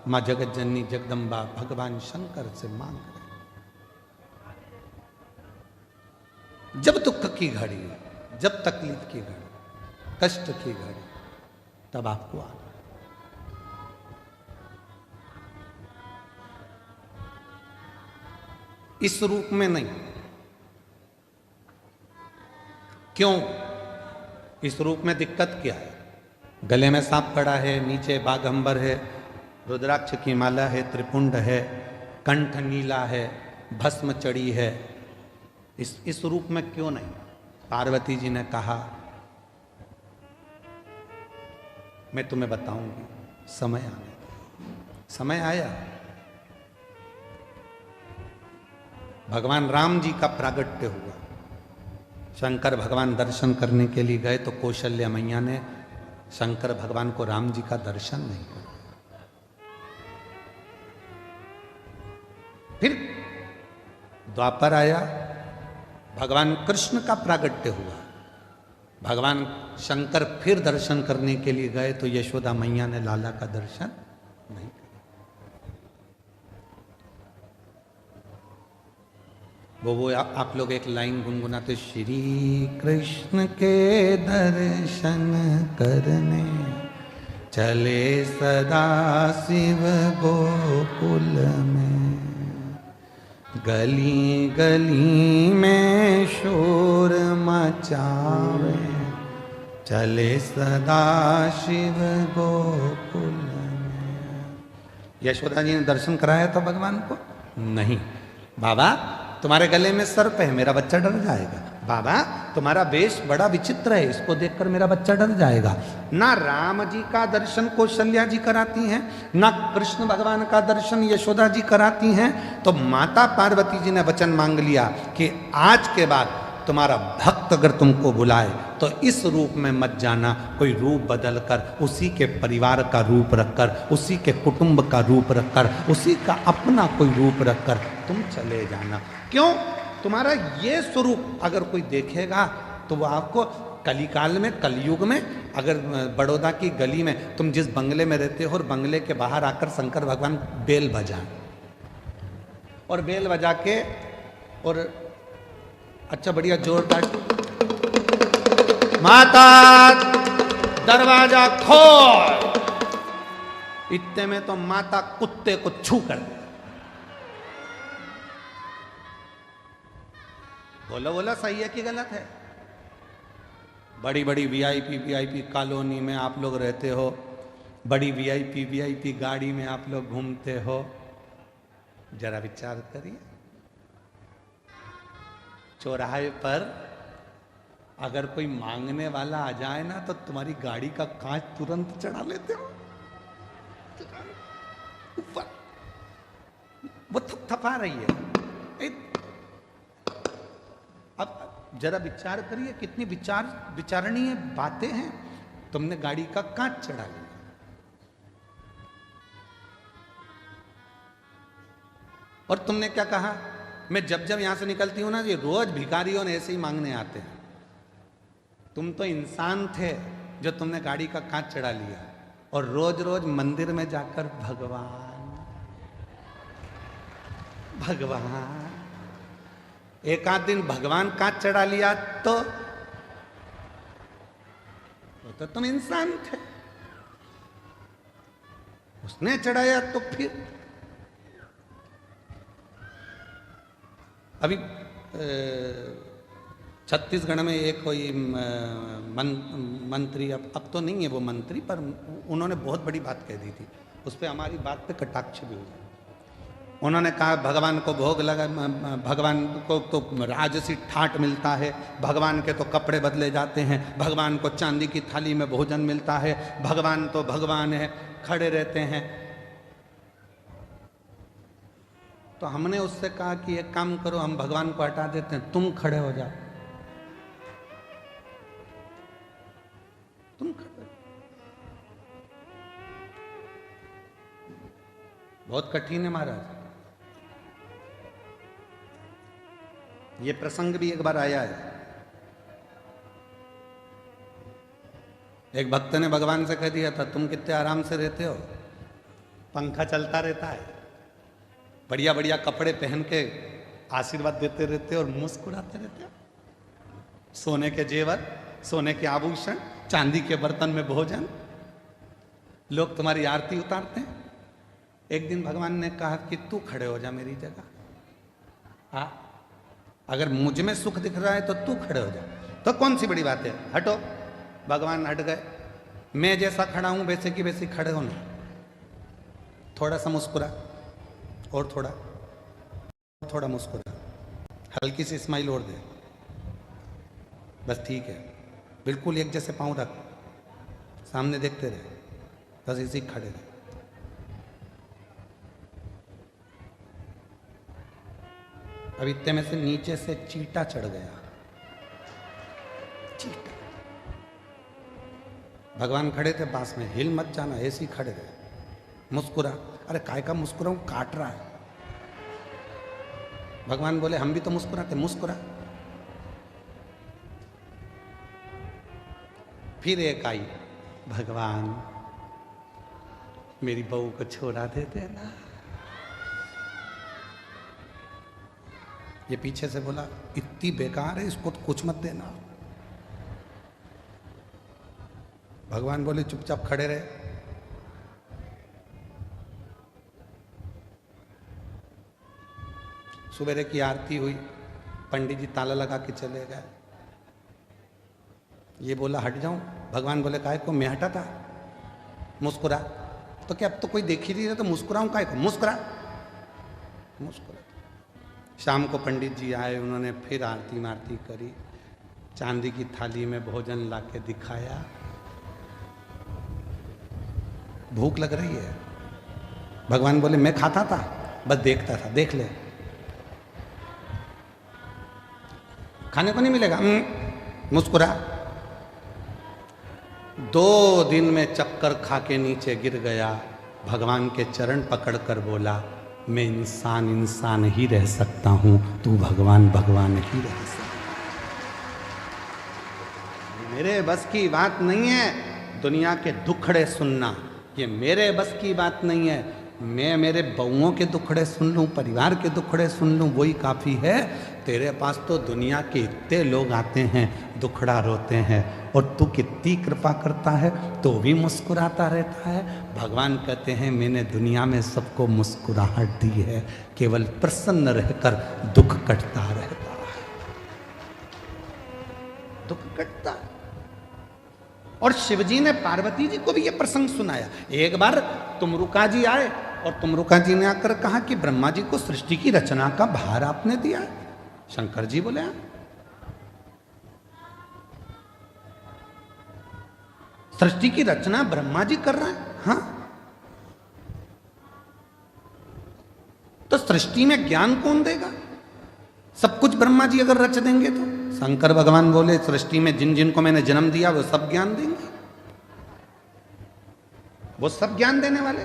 मां जगत जननी जगदम्बा भगवान शंकर से मांग रहे, जब दुख की घड़ी, जब तकलीफ की घड़ी, कष्ट की घड़ी, तब आपको आना। इस रूप में नहीं। क्यों? इस रूप में दिक्कत क्या है? गले में सांप पड़ा है, नीचे बाघंबर है, रुद्राक्ष की माला है, त्रिपुंड है, कंठ नीला है, भस्म चढ़ी है। इस रूप में क्यों नहीं? पार्वती जी ने कहा, मैं तुम्हें बताऊंगी, समय आने दो। समय आया। भगवान राम जी का प्रागट्य हुआ। शंकर भगवान दर्शन करने के लिए गए तो कौशल्या मैया ने शंकर भगवान को राम जी का दर्शन नहीं किया। फिर द्वापर आया, भगवान कृष्ण का प्रागट्य हुआ। भगवान शंकर फिर दर्शन करने के लिए गए तो यशोदा मैया ने लाला का दर्शन नहीं किया। वो आप लोग एक लाइन गुनगुनाते, श्री कृष्ण के दर्शन करने चले सदा शिव गोकुल में, गली गली में शोर मचावे चले सदा शिव गोकुल में। यशोदा जी ने दर्शन कराया था भगवान को? नहीं। बाबा, तुम्हारे गले में सर्प है, मेरा बच्चा डर जाएगा। बाबा, तुम्हारा वेश बड़ा विचित्र है, इसको देखकर मेरा बच्चा डर जाएगा। ना राम जी का दर्शन कौशल्या जी कराती हैं, ना कृष्ण भगवान का दर्शन यशोदा जी कराती हैं। तो माता पार्वती जी ने वचन मांग लिया कि आज के बाद तुम्हारा भक्त अगर तुमको बुलाए तो इस रूप में मत जाना, कोई रूप बदल कर, उसी के परिवार का रूप रखकर, उसी के कुटुंब का रूप रखकर, उसी का अपना कोई रूप रखकर तुम चले जाना। क्यों? तुम्हारा ये स्वरूप अगर कोई देखेगा तो वो आपको कलिकाल में, कलयुग में, अगर बड़ौदा की गली में तुम जिस बंगले में रहते हो और बंगले के बाहर आकर शंकर भगवान बेल बजाएं और बेल बजा के और अच्छा बढ़िया जोरदार, माता दरवाजा खोल, इतने में तो माता कुत्ते को छू कर दे। बोलो बोलो, सही है कि गलत है? बड़ी बड़ी वीआईपी कॉलोनी में आप लोग रहते हो, बड़ी वीआईपी गाड़ी में आप लोग घूमते हो, जरा विचार करिए। चौराहे पर अगर कोई मांगने वाला आ जाए ना तो तुम्हारी गाड़ी का कांच तुरंत चढ़ा लेते हो ऊपर, वो थपथपा रही है। अब जरा विचार करिए, कितनी विचारणीय बातें हैं। तुमने गाड़ी का कांच चढ़ा लिया, और तुमने क्या कहा? मैं जब जब यहां से निकलती हूं ना, ये रोज भिखारियों ने ऐसे ही मांगने आते हैं। तुम तो इंसान थे जो तुमने गाड़ी का कांच चढ़ा लिया और रोज रोज मंदिर में जाकर भगवान भगवान, एक आध दिन भगवान कांच चढ़ा लिया तो तुम इंसान थे। उसने चढ़ाया तो फिर अभी छत्तीसगढ़ में एक कोई मंत्री, अब तो नहीं है वो मंत्री, पर उन्होंने बहुत बड़ी बात कह दी थी, उस पर हमारी बात पे कटाक्ष भी हुआ। उन्होंने कहा भगवान को भोग लगा, भगवान को तो राजसी ठाट मिलता है, भगवान के तो कपड़े बदले जाते हैं, भगवान को चांदी की थाली में भोजन मिलता है, भगवान तो भगवान है, खड़े रहते हैं। तो हमने उससे कहा कि एक काम करो, हम भगवान को हटा देते हैं, तुम खड़े हो जाओ, तुम खड़े। बहुत कठिन है महाराज। ये प्रसंग भी एक बार आया है। एक भक्त ने भगवान से कह दिया था, तुम कितने आराम से रहते हो, पंखा चलता रहता है, बढ़िया बढ़िया कपड़े पहन के आशीर्वाद देते रहते हो और मुस्कुराते रहते हो, सोने के जेवर, सोने के आभूषण, चांदी के बर्तन में भोजन, लोग तुम्हारी आरती उतारते हैं। एक दिन भगवान ने कहा कि तू खड़े हो जा मेरी जगह, अगर मुझ में सुख दिख रहा है तो तू खड़े हो जा, तो कौन सी बड़ी बात है, हटो। भगवान हट गए। मैं जैसा खड़ा हूं वैसे की वैसे खड़े हो ना, थोड़ा सा मुस्कुरा, और थोड़ा थोड़ा मुस्कुरा, हल्की सी स्माइल और दे, बस ठीक है, बिल्कुल एक जैसे पांव रख, सामने देखते रहे, बस इसी खड़े रहे। अब इतने में से नीचे से चींटा चढ़ गया, चींटा। भगवान खड़े थे पास में, हिल मत जाना, ऐसे ही खड़े रहे, मुस्कुरा। अरे काय का मुस्कुराऊं, काट रहा है। भगवान बोले हम भी तो मुस्कुराते, मुस्कुरा। फिर एक आई, भगवान मेरी बहू को छोड़ा देते ना। ये पीछे से बोला, इतनी बेकार है, इसको तो कुछ मत देना। भगवान बोले चुपचाप खड़े रहे। सुबेरे की आरती हुई, पंडित जी ताला लगा के चले गए। ये बोला हट जाऊं, भगवान बोले काहे को, मैं हटा था, मुस्कुरा। तो क्या अब तो कोई देख ही नहीं रहा, तो मुस्कुराऊं काहे को, मुस्कुरा, मुस्कुरा। शाम को पंडित जी आए, उन्होंने फिर आरती मारती करी, चांदी की थाली में भोजन लाके दिखाया। भूख लग रही है, भगवान बोले मैं खाता था, बस देखता था, देख ले, खाने को नहीं मिलेगा, मुस्कुरा। 2 दिन में चक्कर खा के नीचे गिर गया, भगवान के चरण पकड़कर बोला मैं इंसान इंसान ही रह सकता हूं, तू भगवान भगवान ही रह सकता। मेरे बस की बात नहीं है दुनिया के दुखड़े सुनना, ये मेरे बस की बात नहीं है। मैं मेरे बउओं के दुखड़े सुन लूं, परिवार के दुखड़े सुन लूं, वही काफ़ी है। तेरे पास तो दुनिया के इतने लोग आते हैं, दुखड़ा रोते हैं, और तू कितनी कृपा करता है तो भी मुस्कुराता रहता है। भगवान कहते हैं मैंने दुनिया में सबको मुस्कुराहट दी है, केवल प्रसन्न रहकर दुख कटता रहता है, दुख कटता। और शिवजी ने पार्वती जी को भी यह प्रसंग सुनाया। एक बार तुमरुका जी आए और तुमरुका जी ने आकर कहा कि ब्रह्मा जी को सृष्टि की रचना का भार आपने दिया। शंकर जी बोले सृष्टि की रचना ब्रह्मा जी कर रहे हैं। हाँ, तो सृष्टि में ज्ञान कौन देगा? सब कुछ ब्रह्मा जी अगर रच देंगे तो। शंकर भगवान बोले सृष्टि में जिन जिन को मैंने जन्म दिया वो सब ज्ञान देंगे, वो सब ज्ञान देने वाले।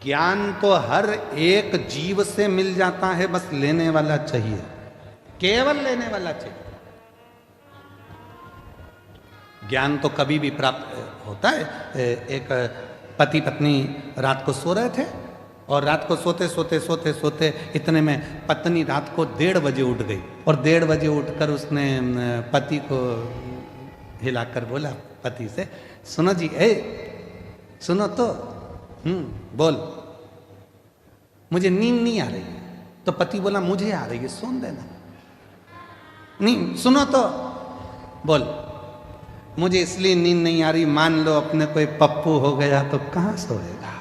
ज्ञान तो हर एक जीव से मिल जाता है, बस लेने वाला चाहिए, केवल लेने वाला चाहिए। ज्ञान तो कभी भी प्राप्त होता है। एक पति पत्नी रात को सो रहे थे और रात को सोते सोते सोते सोते इतने में पत्नी रात को 1:30 बजे उठ गई और 1:30 बजे उठकर उसने पति को हिलाकर बोला पति से, सुनो जी, सुनो तो, बोल, मुझे नींद नहीं आ रही है। तो पति बोला मुझे आ रही है, सोन देना। नहीं सुनो तो, बोल मुझे इसलिए नींद नहीं आ रही, मान लो अपने कोई पप्पू हो गया तो कहाँ सोएगा।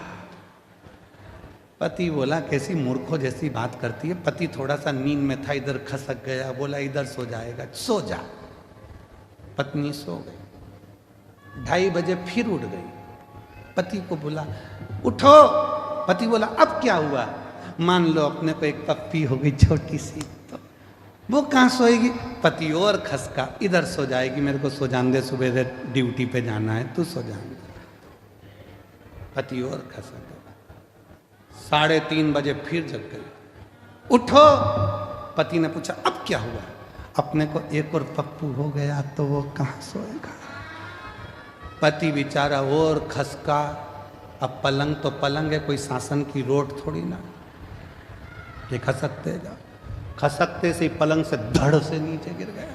पति बोला कैसी मूर्खों जैसी बात करती है। पति थोड़ा सा नींद में था, इधर खसक गया, बोला इधर सो जाएगा, सो जा। पत्नी सो गई। 2:30 बजे फिर उठ गई। पति को बोला उठो। पति बोला अब क्या हुआ। मान लो अपने को एक पप्पी हो गई छोटी सी, तो वो कहाँ सोएगी। पति और खसका, इधर सो जाएगी, मेरे को सो जान दे, सुबह से ड्यूटी पे जाना है, तू सो जान दे। पति और खसक। 3:30 बजे फिर जग गई। उठो। पति ने पूछा अब क्या हुआ। अपने को एक और पप्पू हो गया तो वो कहाँ सोएगा। पति बेचारा और खसका। अब पलंग तो पलंग है, कोई शासन की रोड थोड़ी ना ये खसकतेगा। खसकते से पलंग से धड़ से नीचे गिर गया।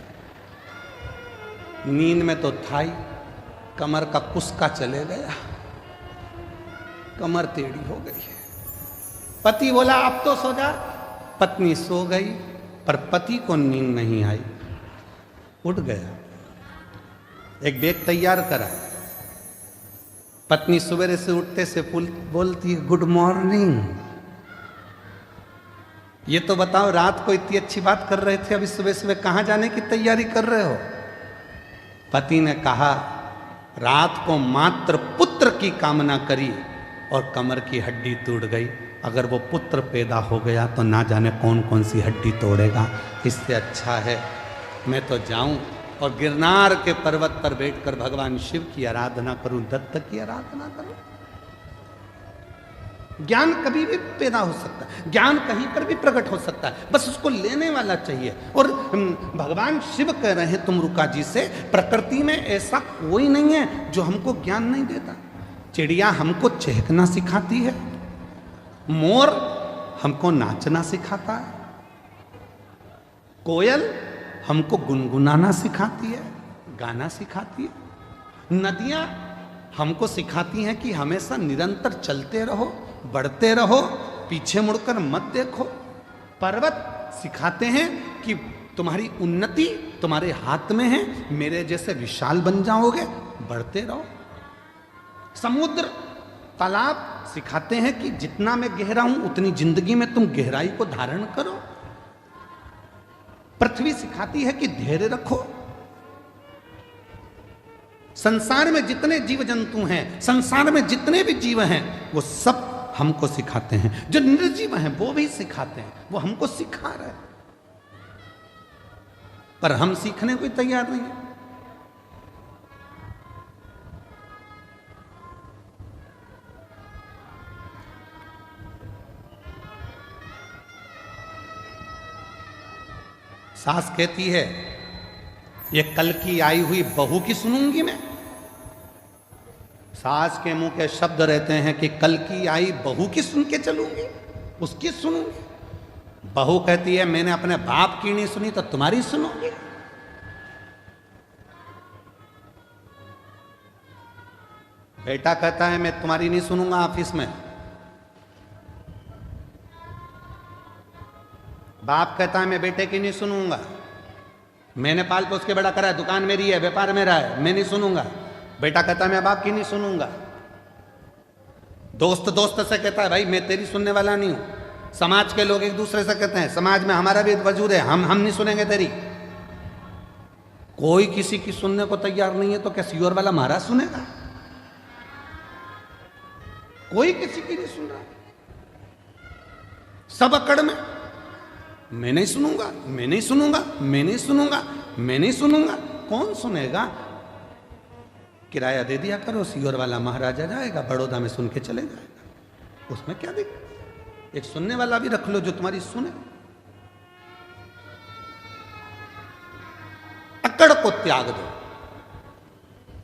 नींद में तो था ही, कमर का कुस्का चले गया, कमर टेढ़ी हो गई है। पति बोला अब तो सो जा। पत्नी सो गई, पर पति को नींद नहीं आई। उठ गया, एक बैग तैयार करा। पत्नी सवेरे से उठते से बोलती है गुड मॉर्निंग। ये तो बताओ रात को इतनी अच्छी बात कर रहे थे, अभी सुबह सुबह कहाँ जाने की तैयारी कर रहे हो। पति ने कहा रात को मात्र पुत्र की कामना करी और कमर की हड्डी टूट गई। अगर वो पुत्र पैदा हो गया तो ना जाने कौन कौन सी हड्डी तोड़ेगा। इससे अच्छा है मैं तो जाऊं और गिरनार के पर्वत पर बैठकर भगवान शिव की आराधना करूं, दत्त की आराधना करूं। ज्ञान कभी भी पैदा हो सकता है, ज्ञान कहीं पर भी प्रकट हो सकता है, बस उसको लेने वाला चाहिए। और भगवान शिव कह रहे हैं तुमरुका जी से, प्रकृति में ऐसा कोई नहीं है जो हमको ज्ञान नहीं देता। चिड़िया हमको चहकना सिखाती है, मोर हमको नाचना सिखाता है, कोयल हमको गुनगुनाना सिखाती है, गाना सिखाती है, नदियां हमको सिखाती हैं कि हमेशा निरंतर चलते रहो, बढ़ते रहो, पीछे मुड़कर मत देखो। पर्वत सिखाते हैं कि तुम्हारी उन्नति तुम्हारे हाथ में है, मेरे जैसे विशाल बन जाओगे, बढ़ते रहो। समुद्र तालाब सिखाते हैं कि जितना मैं गहरा हूं उतनी जिंदगी में तुम गहराई को धारण करो। पृथ्वी सिखाती है कि धैर्य रखो। संसार में जितने जीव जंतु हैं, संसार में जितने भी जीव हैं, वो सब हमको सिखाते हैं। जो निर्जीव हैं वो भी सिखाते हैं, वो हमको सिखा रहे हैं, पर हम सीखने को तैयार नहीं है। सास कहती है ये कल की आई हुई बहू की सुनूंगी मैं। सास के मुंह के शब्द रहते हैं कि कल की आई बहू की सुन के चलूंगी, उसकी सुनूंगी। बहू कहती है मैंने अपने बाप की नहीं सुनी तो तुम्हारी सुनूंगी। बेटा कहता है मैं तुम्हारी नहीं सुनूंगा ऑफिस में। बाप कहता है मैं बेटे की नहीं सुनूंगा, मैंने पाल पोस के बड़ा करा है, दुकान मेरी है, व्यापार मेरा है, मैं नहीं सुनूंगा। बेटा कहता है मैं बाप की नहीं सुनूंगा। दोस्त दोस्त से कहता है भाई मैं तेरी सुनने वाला नहीं हूं। समाज के लोग एक दूसरे से कहते हैं समाज में हमारा भी वजूद है, हम नहीं सुनेंगे तेरी। कोई किसी की सुनने को तैयार नहीं है तो क्या सियोर वाला महाराज सुनेगा? कोई किसी की नहीं सुन रहा, सब अकड़ में मैं नहीं सुनूंगा, मैं नहीं सुनूंगा, मैं नहीं सुनूंगा, मैं नहीं सुनूंगा। कौन सुनेगा? किराया दे दिया करो, सियोर वाला महाराजा जाएगा, बड़ौदा में सुन के चले जाएगा, उसमें क्या दिक्कत। एक सुनने वाला भी रख लो जो तुम्हारी सुने। अकड़ को त्याग दो।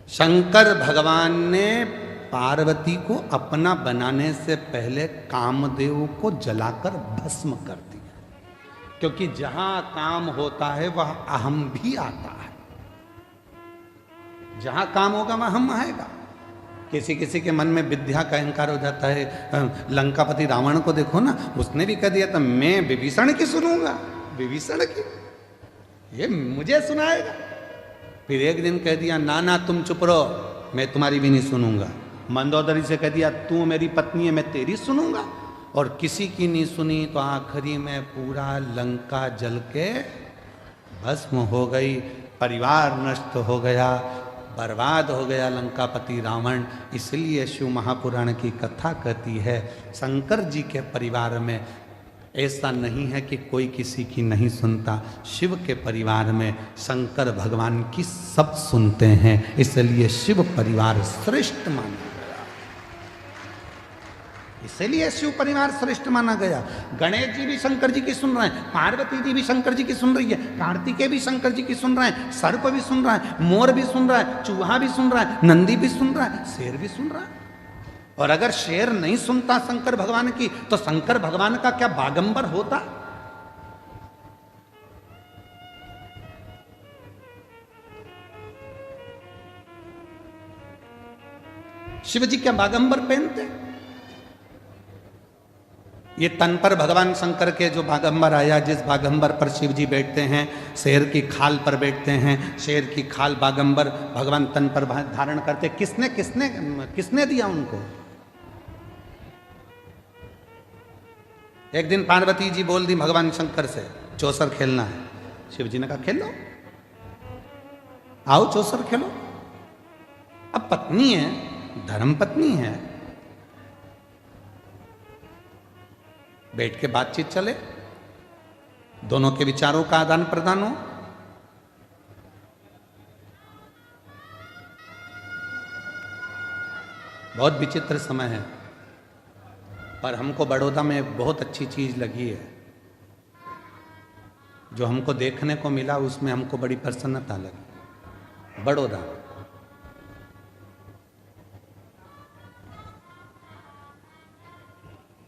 शंकर भगवान ने पार्वती को अपना बनाने से पहले कामदेव को जलाकर भस्म कर दिया, क्योंकि जहां काम होता है वह अहम भी आता है। जहां काम होगा वह हम आएगा। किसी किसी के मन में विद्या का अहंकार हो जाता है। लंकापति रावण को देखो ना, उसने भी कह दिया था मैं विभीषण की सुनूंगा, विभीषण की। ये मुझे सुनाएगा? फिर एक दिन कह दिया ना ना तुम चुप रहो, मैं तुम्हारी भी नहीं सुनूंगा। मंदोदरी से कह दिया तू मेरी पत्नी है, मैं तेरी सुनूंगा। और किसी की नहीं सुनी तो आखिरी में पूरा लंका जल के भस्म हो गई, परिवार नष्ट हो गया, बर्बाद हो गया लंकापति रावण। इसलिए शिव महापुराण की कथा कहती है शंकर जी के परिवार में ऐसा नहीं है कि कोई किसी की नहीं सुनता। शिव के परिवार में शंकर भगवान की सब सुनते हैं, इसलिए शिव परिवार श्रेष्ठ माना गया। इसलिए शिव परिवार श्रेष्ठ माना गया। गणेश जी भी शंकर जी की सुन रहे हैं, पार्वती जी भी शंकर जी की सुन रही है, कार्तिकेय भी शंकर जी की सुन रहे हैं, सर्प भी सुन रहा है, मोर भी सुन रहा है, चूहा भी सुन रहा है, नंदी भी सुन रहा है, शेर भी सुन रहा है। और अगर शेर नहीं सुनता शंकर भगवान की तो शंकर भगवान का क्या बागंबर होता? शिव जी क्या बागंबर पहनते? ये तन पर भगवान शंकर के जो बागंबर आया, जिस बागंबर पर शिव जी बैठते हैं, शेर की खाल पर बैठते हैं, शेर की खाल बागंबर भगवान तन पर धारण करते। किसने किसने किसने दिया उनको? एक दिन पार्वती जी बोल दी भगवान शंकर से चौसर खेलना है। शिव जी ने कहा खेलो, आओ चौसर खेलो। अब पत्नी है, धर्म पत्नी है, बैठ के बातचीत चले, दोनों के विचारों का आदान प्रदान हो। बहुत विचित्र समय है, पर हमको बड़ौदा में बहुत अच्छी चीज लगी है। जो हमको देखने को मिला उसमें हमको बड़ी प्रसन्नता लगी। बड़ौदा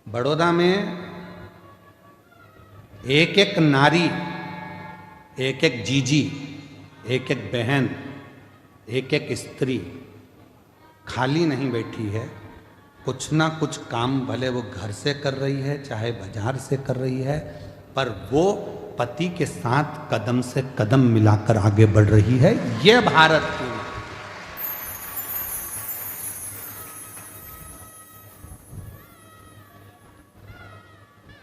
बड़ौदा में एक एक नारी, एक एक जीजी, एक एक बहन, एक एक स्त्री खाली नहीं बैठी है। कुछ ना कुछ काम भले वो घर से कर रही है चाहे बाजार से कर रही है, पर वो पति के साथ कदम से कदम मिलाकर आगे बढ़ रही है। ये भारत की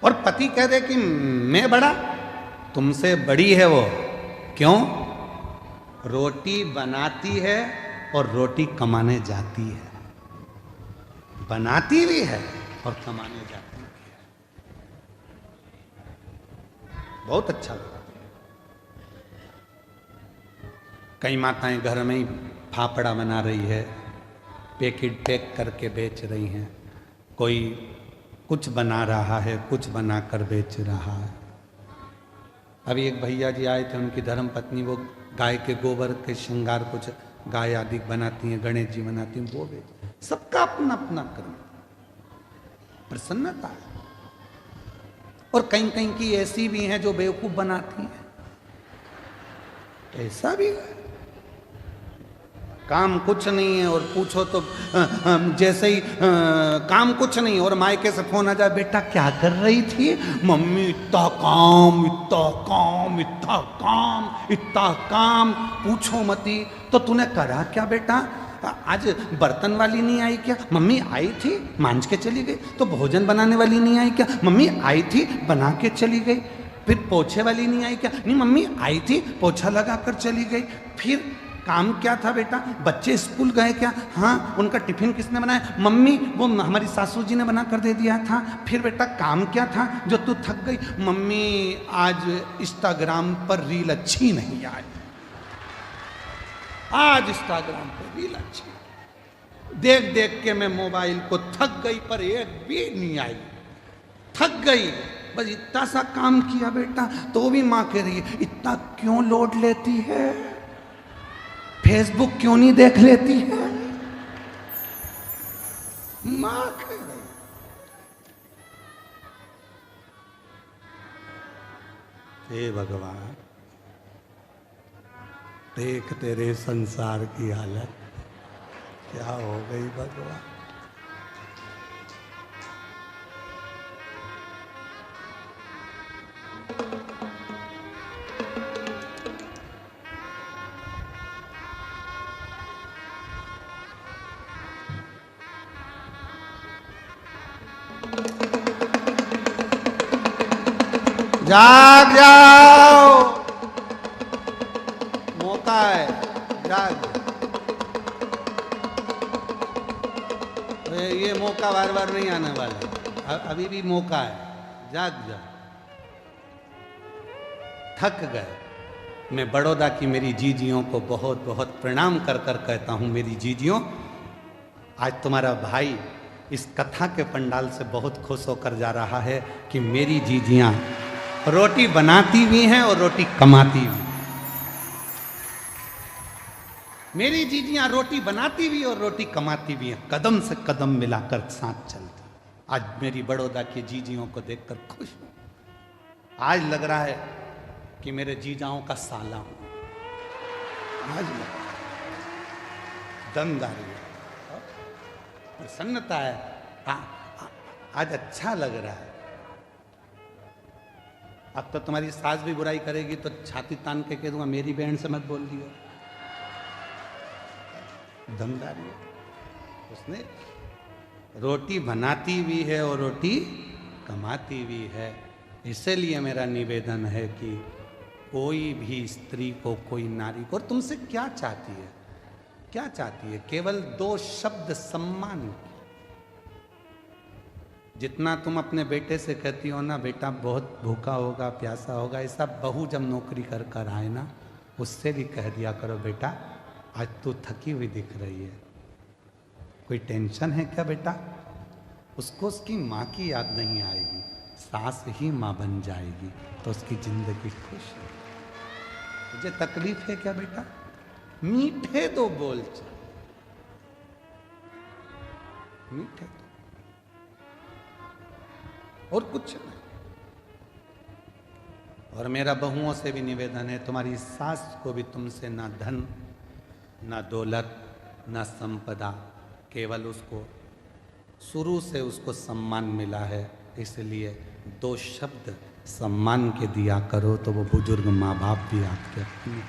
और पति कह दे कि मैं बड़ा, तुमसे बड़ी है वो। क्यों? रोटी बनाती है और रोटी कमाने जाती है। बनाती भी है और कमाने जाती भी है। बहुत अच्छा लगा। कई माताएं घर में ही फाफड़ा बना रही है, पैकेट पैक करके बेच रही हैं। कोई कुछ बना रहा है, कुछ बनाकर बेच रहा है। अभी एक भैया जी आए थे, उनकी धर्म पत्नी वो गाय के गोबर के श्रृंगार कुछ गाय आदि बनाती हैं, गणेश जी बनाती हैं, वो बेच। सबका अपना अपना कर्म, प्रसन्नता है। और कहीं कहीं की ऐसी भी हैं जो बेवकूफ बनाती हैं, ऐसा भी है। काम कुछ नहीं है और पूछो तो जैसे ही काम कुछ नहीं और मायके से फोन आ जाए, बेटा क्या कर रही थी? मम्मी इतना काम, इतना काम, इतना काम, इतना काम, पूछो मती। तो तूने करा क्या बेटा? आज बर्तन वाली नहीं आई क्या? मम्मी आई थी, मांझ के चली गई। तो भोजन बनाने वाली नहीं आई क्या? मम्मी आई थी, बना के चली गई। फिर पोछे वाली नहीं आई क्या? नहीं मम्मी आई थी, पोछा लगा कर चली गई। फिर काम क्या था बेटा? बच्चे स्कूल गए क्या? हाँ। उनका टिफिन किसने बनाया? मम्मी, वो हमारी सासू जी ने बना कर दे दिया था। फिर बेटा काम क्या था जो तू थक गई? मम्मी आज इंस्टाग्राम पर रील अच्छी नहीं आई, आज इंस्टाग्राम पर रील अच्छी देख देख के मैं मोबाइल को थक गई, पर एक भी नहीं आई। थक गई, बस इतना सा काम किया बेटा। तो भी माँ कह रही है इतना क्यों लोड लेती है? फेसबुक क्यों नहीं देख लेती है? मां कह रही। हे भगवान, देख तेरे संसार की हालत क्या हो गई भगवान। जाग जाओ, मौका है, जाग। ये मौका बार बार नहीं आने वाला, अभी भी मौका है, जाग जाओ। थक गए। मैं बड़ौदा की मेरी जीजियों को बहुत बहुत प्रणाम कर कर कहता हूं, मेरी जीजियों, आज तुम्हारा भाई इस कथा के पंडाल से बहुत खुश होकर जा रहा है कि मेरी जीजियां रोटी बनाती भी हैं और रोटी कमाती भी। मेरी जीजियां रोटी बनाती भी और रोटी कमाती भी हैं, कदम से कदम मिलाकर साथ चलती। आज मेरी बड़ौदा की जीजियों को देखकर खुश हूं। आज लग रहा है कि मेरे जीजाओं का साला हूं। आज दमदारी है, प्रसन्नता है, आज अच्छा लग रहा है। अब तो तुम्हारी सास भी बुराई करेगी तो छाती तान के कह दूंगा मेरी बहन से मत बोल दियो। दमदारी है। उसने रोटी बनाती भी है और रोटी कमाती भी है। इसलिए मेरा निवेदन है कि कोई भी स्त्री को, कोई नारी को, और तुमसे क्या चाहती है, क्या चाहती है? केवल 2 शब्द सम्मान की। जितना तुम अपने बेटे से कहती हो ना, बेटा बहुत भूखा होगा, प्यासा होगा, ऐसा बहू जब नौकरी कर कर आए ना, उससे भी कह दिया करो, बेटा आज तू थकी हुई दिख रही है, कोई टेंशन है क्या बेटा? उसको उसकी माँ की याद नहीं आएगी, सास ही माँ बन जाएगी तो उसकी जिंदगी खुश है। तुझे तकलीफ है क्या बेटा? मीठे 2 बोल चल, मीठे तो, और कुछ नहीं। और मेरा बहुओं से भी निवेदन है, तुम्हारी सास को भी तुमसे ना धन, ना दौलत, ना संपदा, केवल उसको शुरू से उसको सम्मान मिला है। इसलिए 2 शब्द सम्मान के दिया करो तो वो बुजुर्ग माँ बाप भी आपके अपने।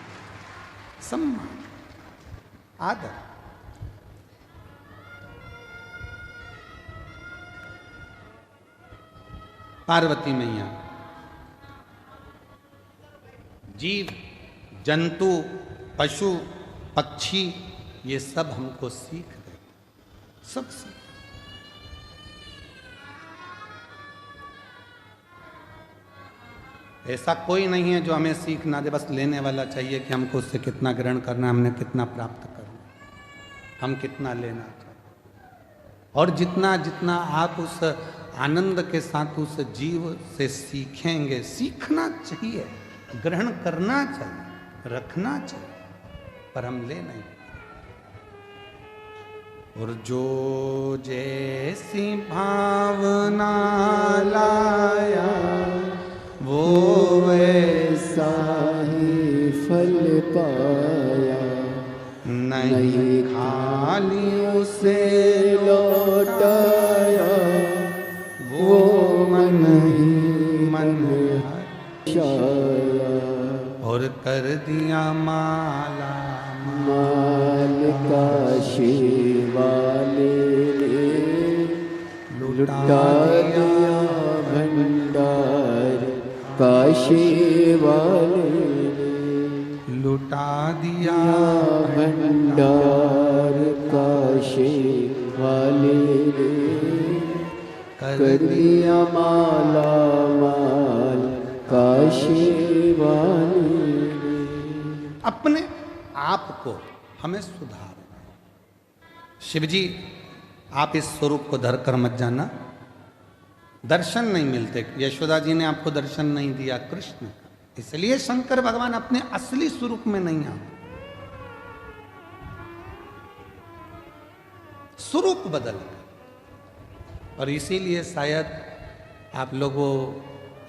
सम्मान, आदर। पार्वती मैया, जीव जंतु पशु पक्षी ये सब हमको सीख देते, सब सीख। ऐसा कोई नहीं है जो हमें सीख ना दे, बस लेने वाला चाहिए कि हमको उससे कितना ग्रहण करना, हमने कितना प्राप्त करना, हम कितना लेना चाहिए। और जितना जितना आप उस आनंद के साथ उस जीव से सीखेंगे, सीखना चाहिए, ग्रहण करना चाहिए, रखना चाहिए, पर हम ले नहीं। और जो जैसी भावना लाया वो वैसा ही फल पाया, नहीं खाली उसे लौटाया, वो मन ही मन हर्षाया, और कर दिया माला माल काशी वाले ने लुटा दिया भंडार काशी वाले ने, लुटा दिया भंडार काशी वाले ने, कर दिया माला माल काशी वाले ने। अपने आप को हमें सुधारना। शिवजी आप इस स्वरूप को धरकर मत जाना, दर्शन नहीं मिलते। यशोदा जी ने आपको दर्शन नहीं दिया कृष्ण का, इसलिए शंकर भगवान अपने असली स्वरूप में नहीं आते, स्वरूप बदल गए। और इसीलिए शायद आप लोगों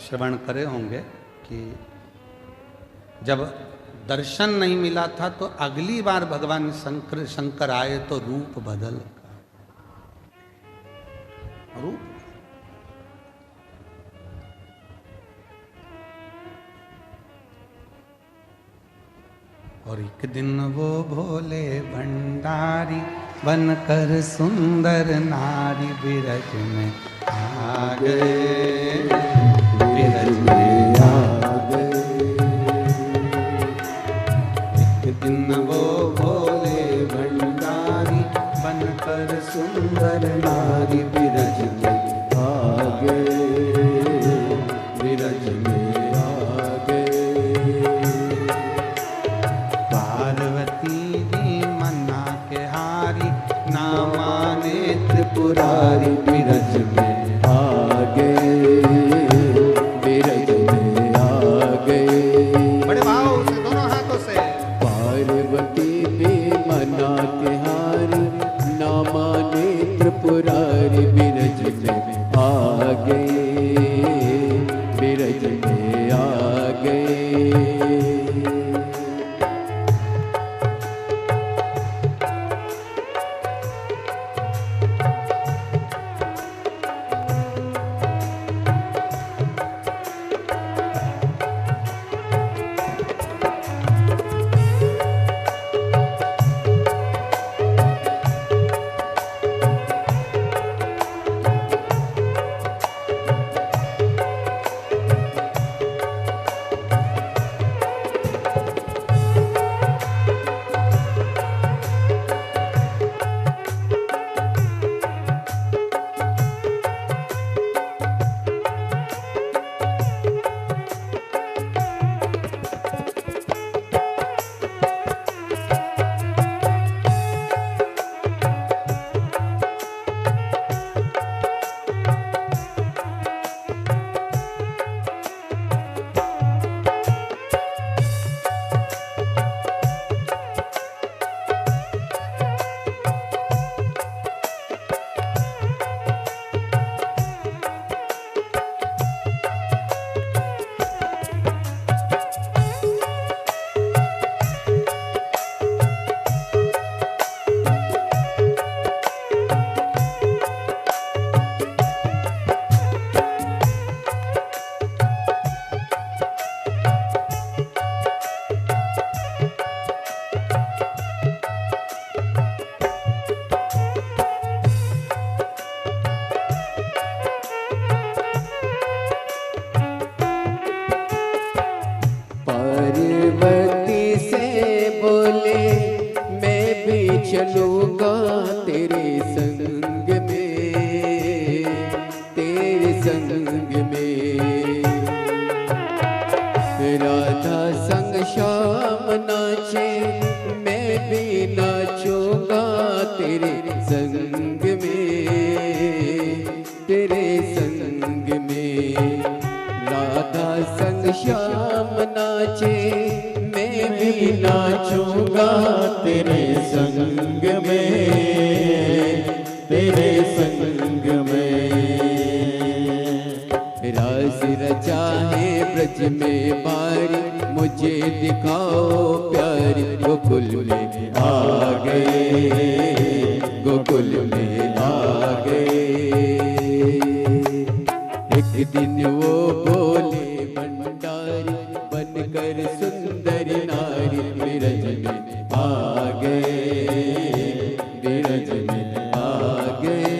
श्रवण करे होंगे कि जब दर्शन नहीं मिला था तो अगली बार भगवान शंकर आए तो रूप बदल गया, रूप। और एक दिन वो भोले भंडारी बनकर सुंदर नारी बिरज में आ गए, बिरज में आ गए। एक दिन वो भोले भंडारी बनकर सुंदर नारी बिरज में आ गए, बिरज में आ गए। पार्वती जी मन्ना के हारी ना माने त्रिपुरारी बिरज में आ गए, बिरज में आ गए। बड़े भाव से दोनों हाथों से। पार्वती भी मना के हारी ना माने त्रिपुरारी बिरज में आ गए, बिरज में आ गए। पार्वती से बोले मैं भी चलूंगा तेरे संग में, तेरे संग में। राधा संग श्याम नाचे मैं भी नाचूंगा तेरे संग में, तेरे संग में। राधा संग श्याम नाचे मैं भी नाचूंगा तेरे संग में, तेरे संग में। रास रचा है ब्रज में बारी मुझे दिखाओ प्यारी, गोकुल में आ गए, गोकुल में आ गए। एक दिन वो भोले भंडारी बनकर सुंदर नारी बिरज में आ गए, बिरज में आ गए।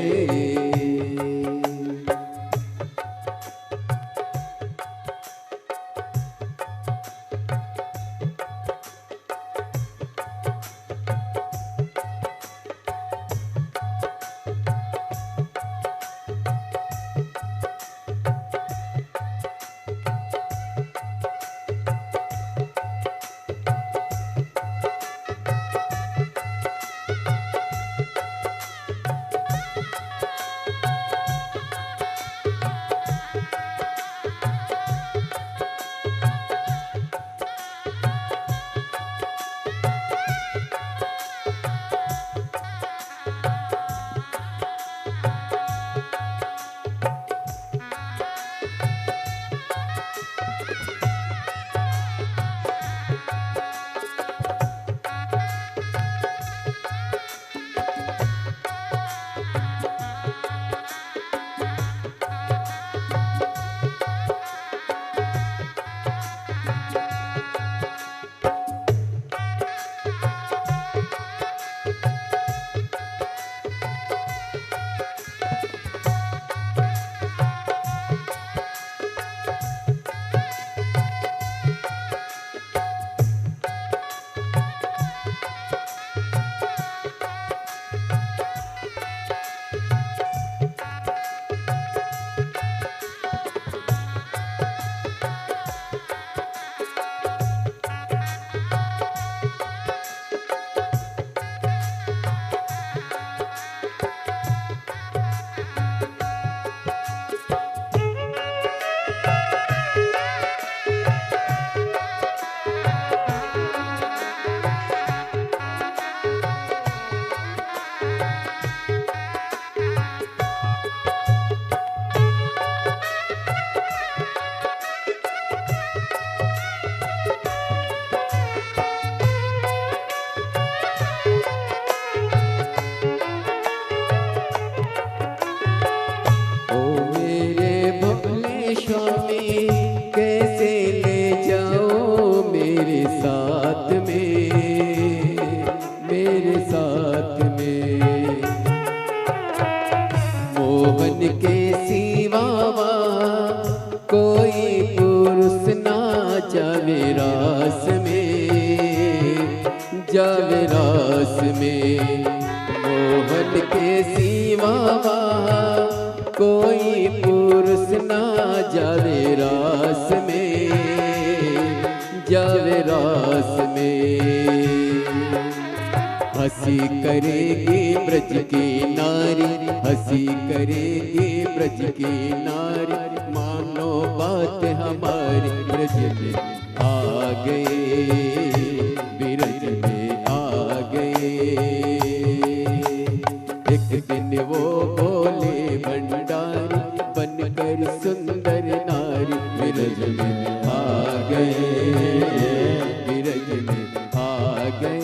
के सिवा कोई पुरुष ना जावे रास में, जावे रास में। मोहन के सिवा कोई पुरुष ना जावे रास में, जावे रास में। हंसी करेगी ब्रज की नारी, हंसी करेगी ब्रज की नारी, मानो बात हमारी ब्रज में आ गए, ब्रज में आ गए। एक दिन वो बोले भंडारी, बनकर सुंदर नारी ब्रज में आ गए, ब्रज में आ गए।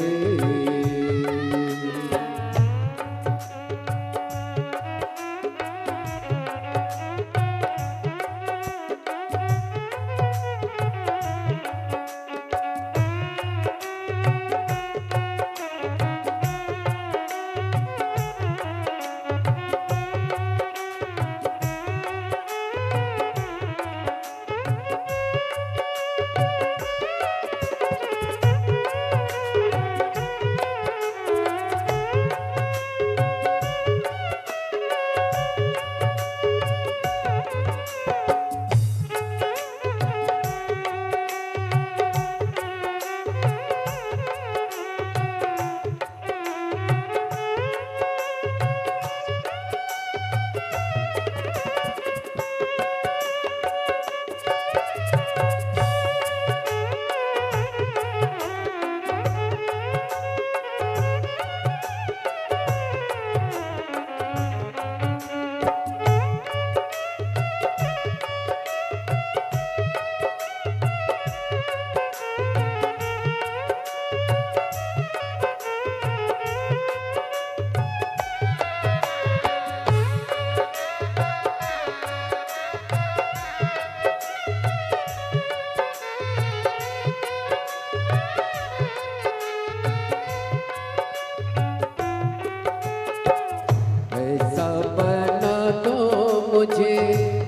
मुझे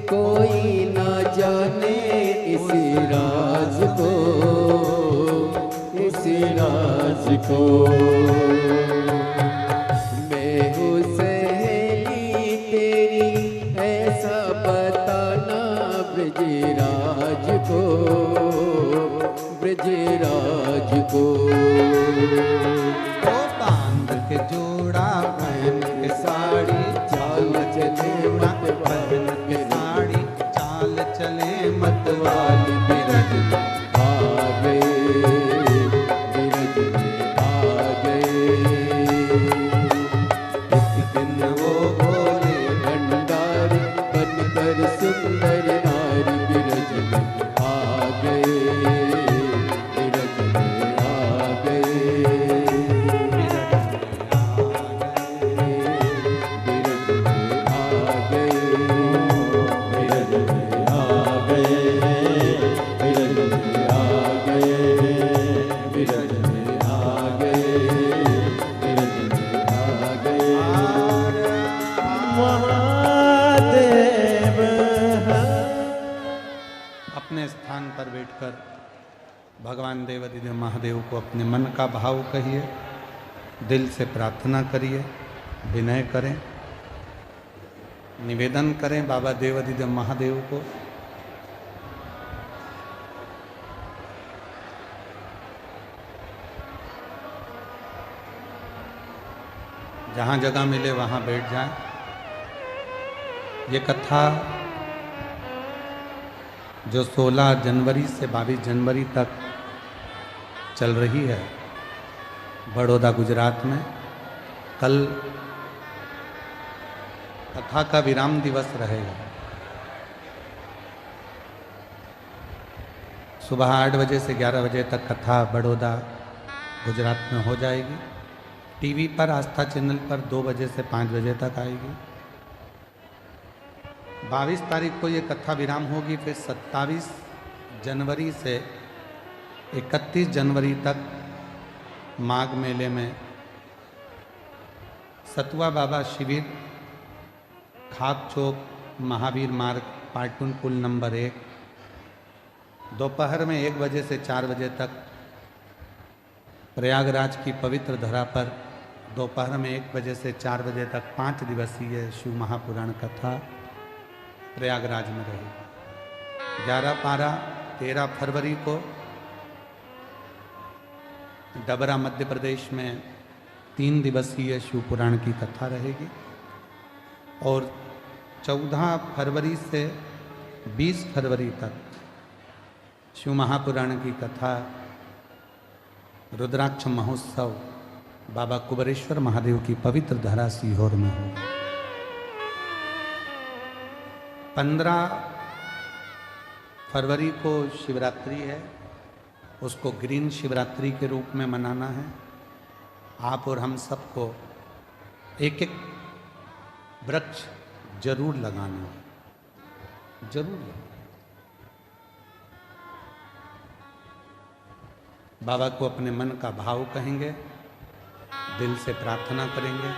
कोई ना जाने इस राज को, इस राज को। मैं हूँ सहेली तेरी, ऐसा बताना ब्रजराज को, ब्रजराज को। ओ बांध के जोड़ा पहन के साड़ी, चाल चले मत पहन के साड़ी, चाल चले मत वाली बिरज में आ गए, बिरज में आ गए। एक दिन वो बोले भंडारी, बनकर सुंदर नारी बिरज में आ गए, बिरज में आ गए। अपने स्थान पर बैठकर भगवान देवाधिदेव महादेव को अपने मन का भाव कहिए, दिल से प्रार्थना करिए, विनय करें, निवेदन करें बाबा देवाधिदेव महादेव को। जहाँ जगह मिले वहाँ बैठ जाएं। ये कथा जो 16 जनवरी से 22 जनवरी तक चल रही है बड़ौदा गुजरात में, कल कथा का विराम दिवस रहेगा। सुबह 8 बजे से 11 बजे तक कथा बड़ौदा गुजरात में हो जाएगी। टीवी पर आस्था चैनल पर 2 बजे से 5 बजे तक आएगी। 22 तारीख को ये कथा विराम होगी। फिर 27 जनवरी से 31 जनवरी तक माघ मेले में सतुआ बाबा शिविर खाक चौक महावीर मार्ग पाटन पुल नंबर 1 दोपहर में 1 बजे से 4 बजे तक प्रयागराज की पवित्र धरा पर दोपहर में 1 बजे से 4 बजे तक 5 दिवसीय शिव महापुराण कथा प्रयागराज में रहेगी। 11-12-13 फरवरी को डबरा मध्य प्रदेश में 3 दिवसीय शिव पुराण की कथा रहेगी और 14 फरवरी से 20 फरवरी तक शिव महापुराण की कथा रुद्राक्ष महोत्सव बाबा कुबरेश्वर महादेव की पवित्र धरा सीहोर में होगी। 15 फरवरी को शिवरात्रि है, उसको ग्रीन शिवरात्रि के रूप में मनाना है। आप और हम सबको एक एक वृक्ष जरूर लगाना है, जरूर लगाना। बाबा को अपने मन का भाव कहेंगे, दिल से प्रार्थना करेंगे।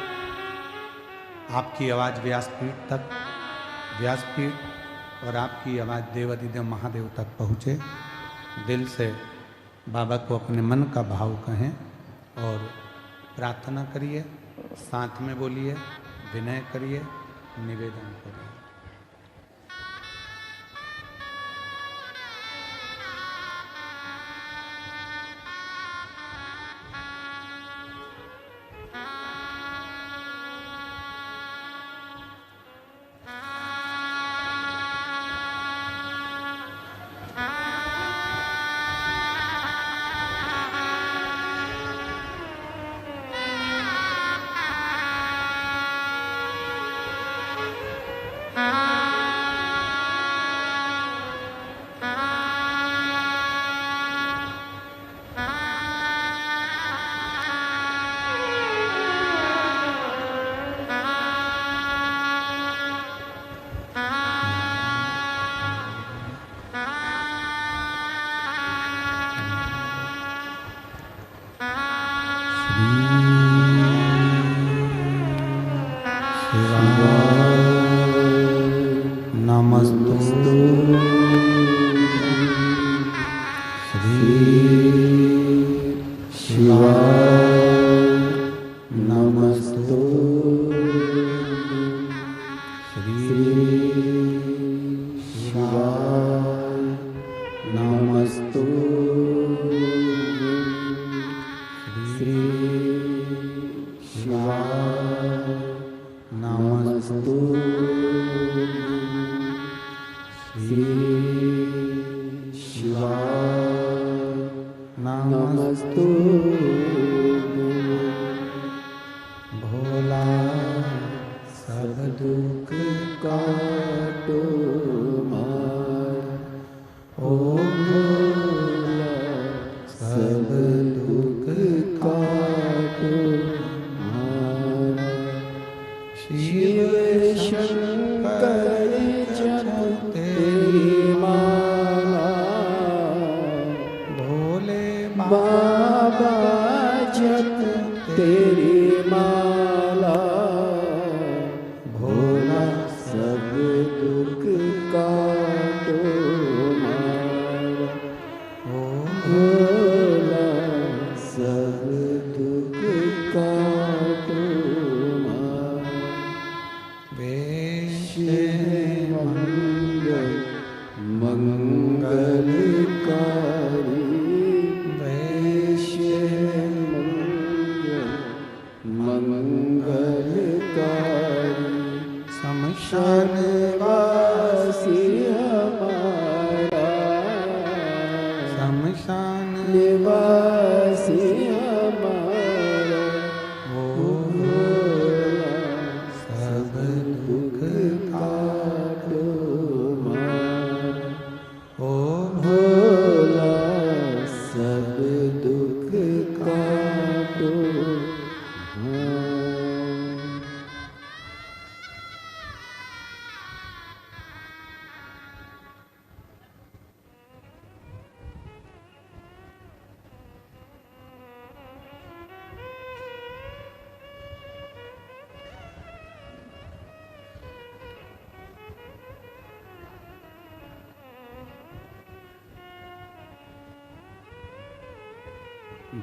आपकी आवाज़ व्यासपीठ तक, व्यासपीठ और आपकी आवाज़ देवाधिदेव महादेव तक पहुँचे। दिल से बाबा को अपने मन का भाव कहें और प्रार्थना करिए, साथ में बोलिए, विनय करिए, निवेदन करिए।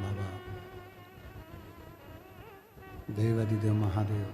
बाबा देवाधिदेव महादेव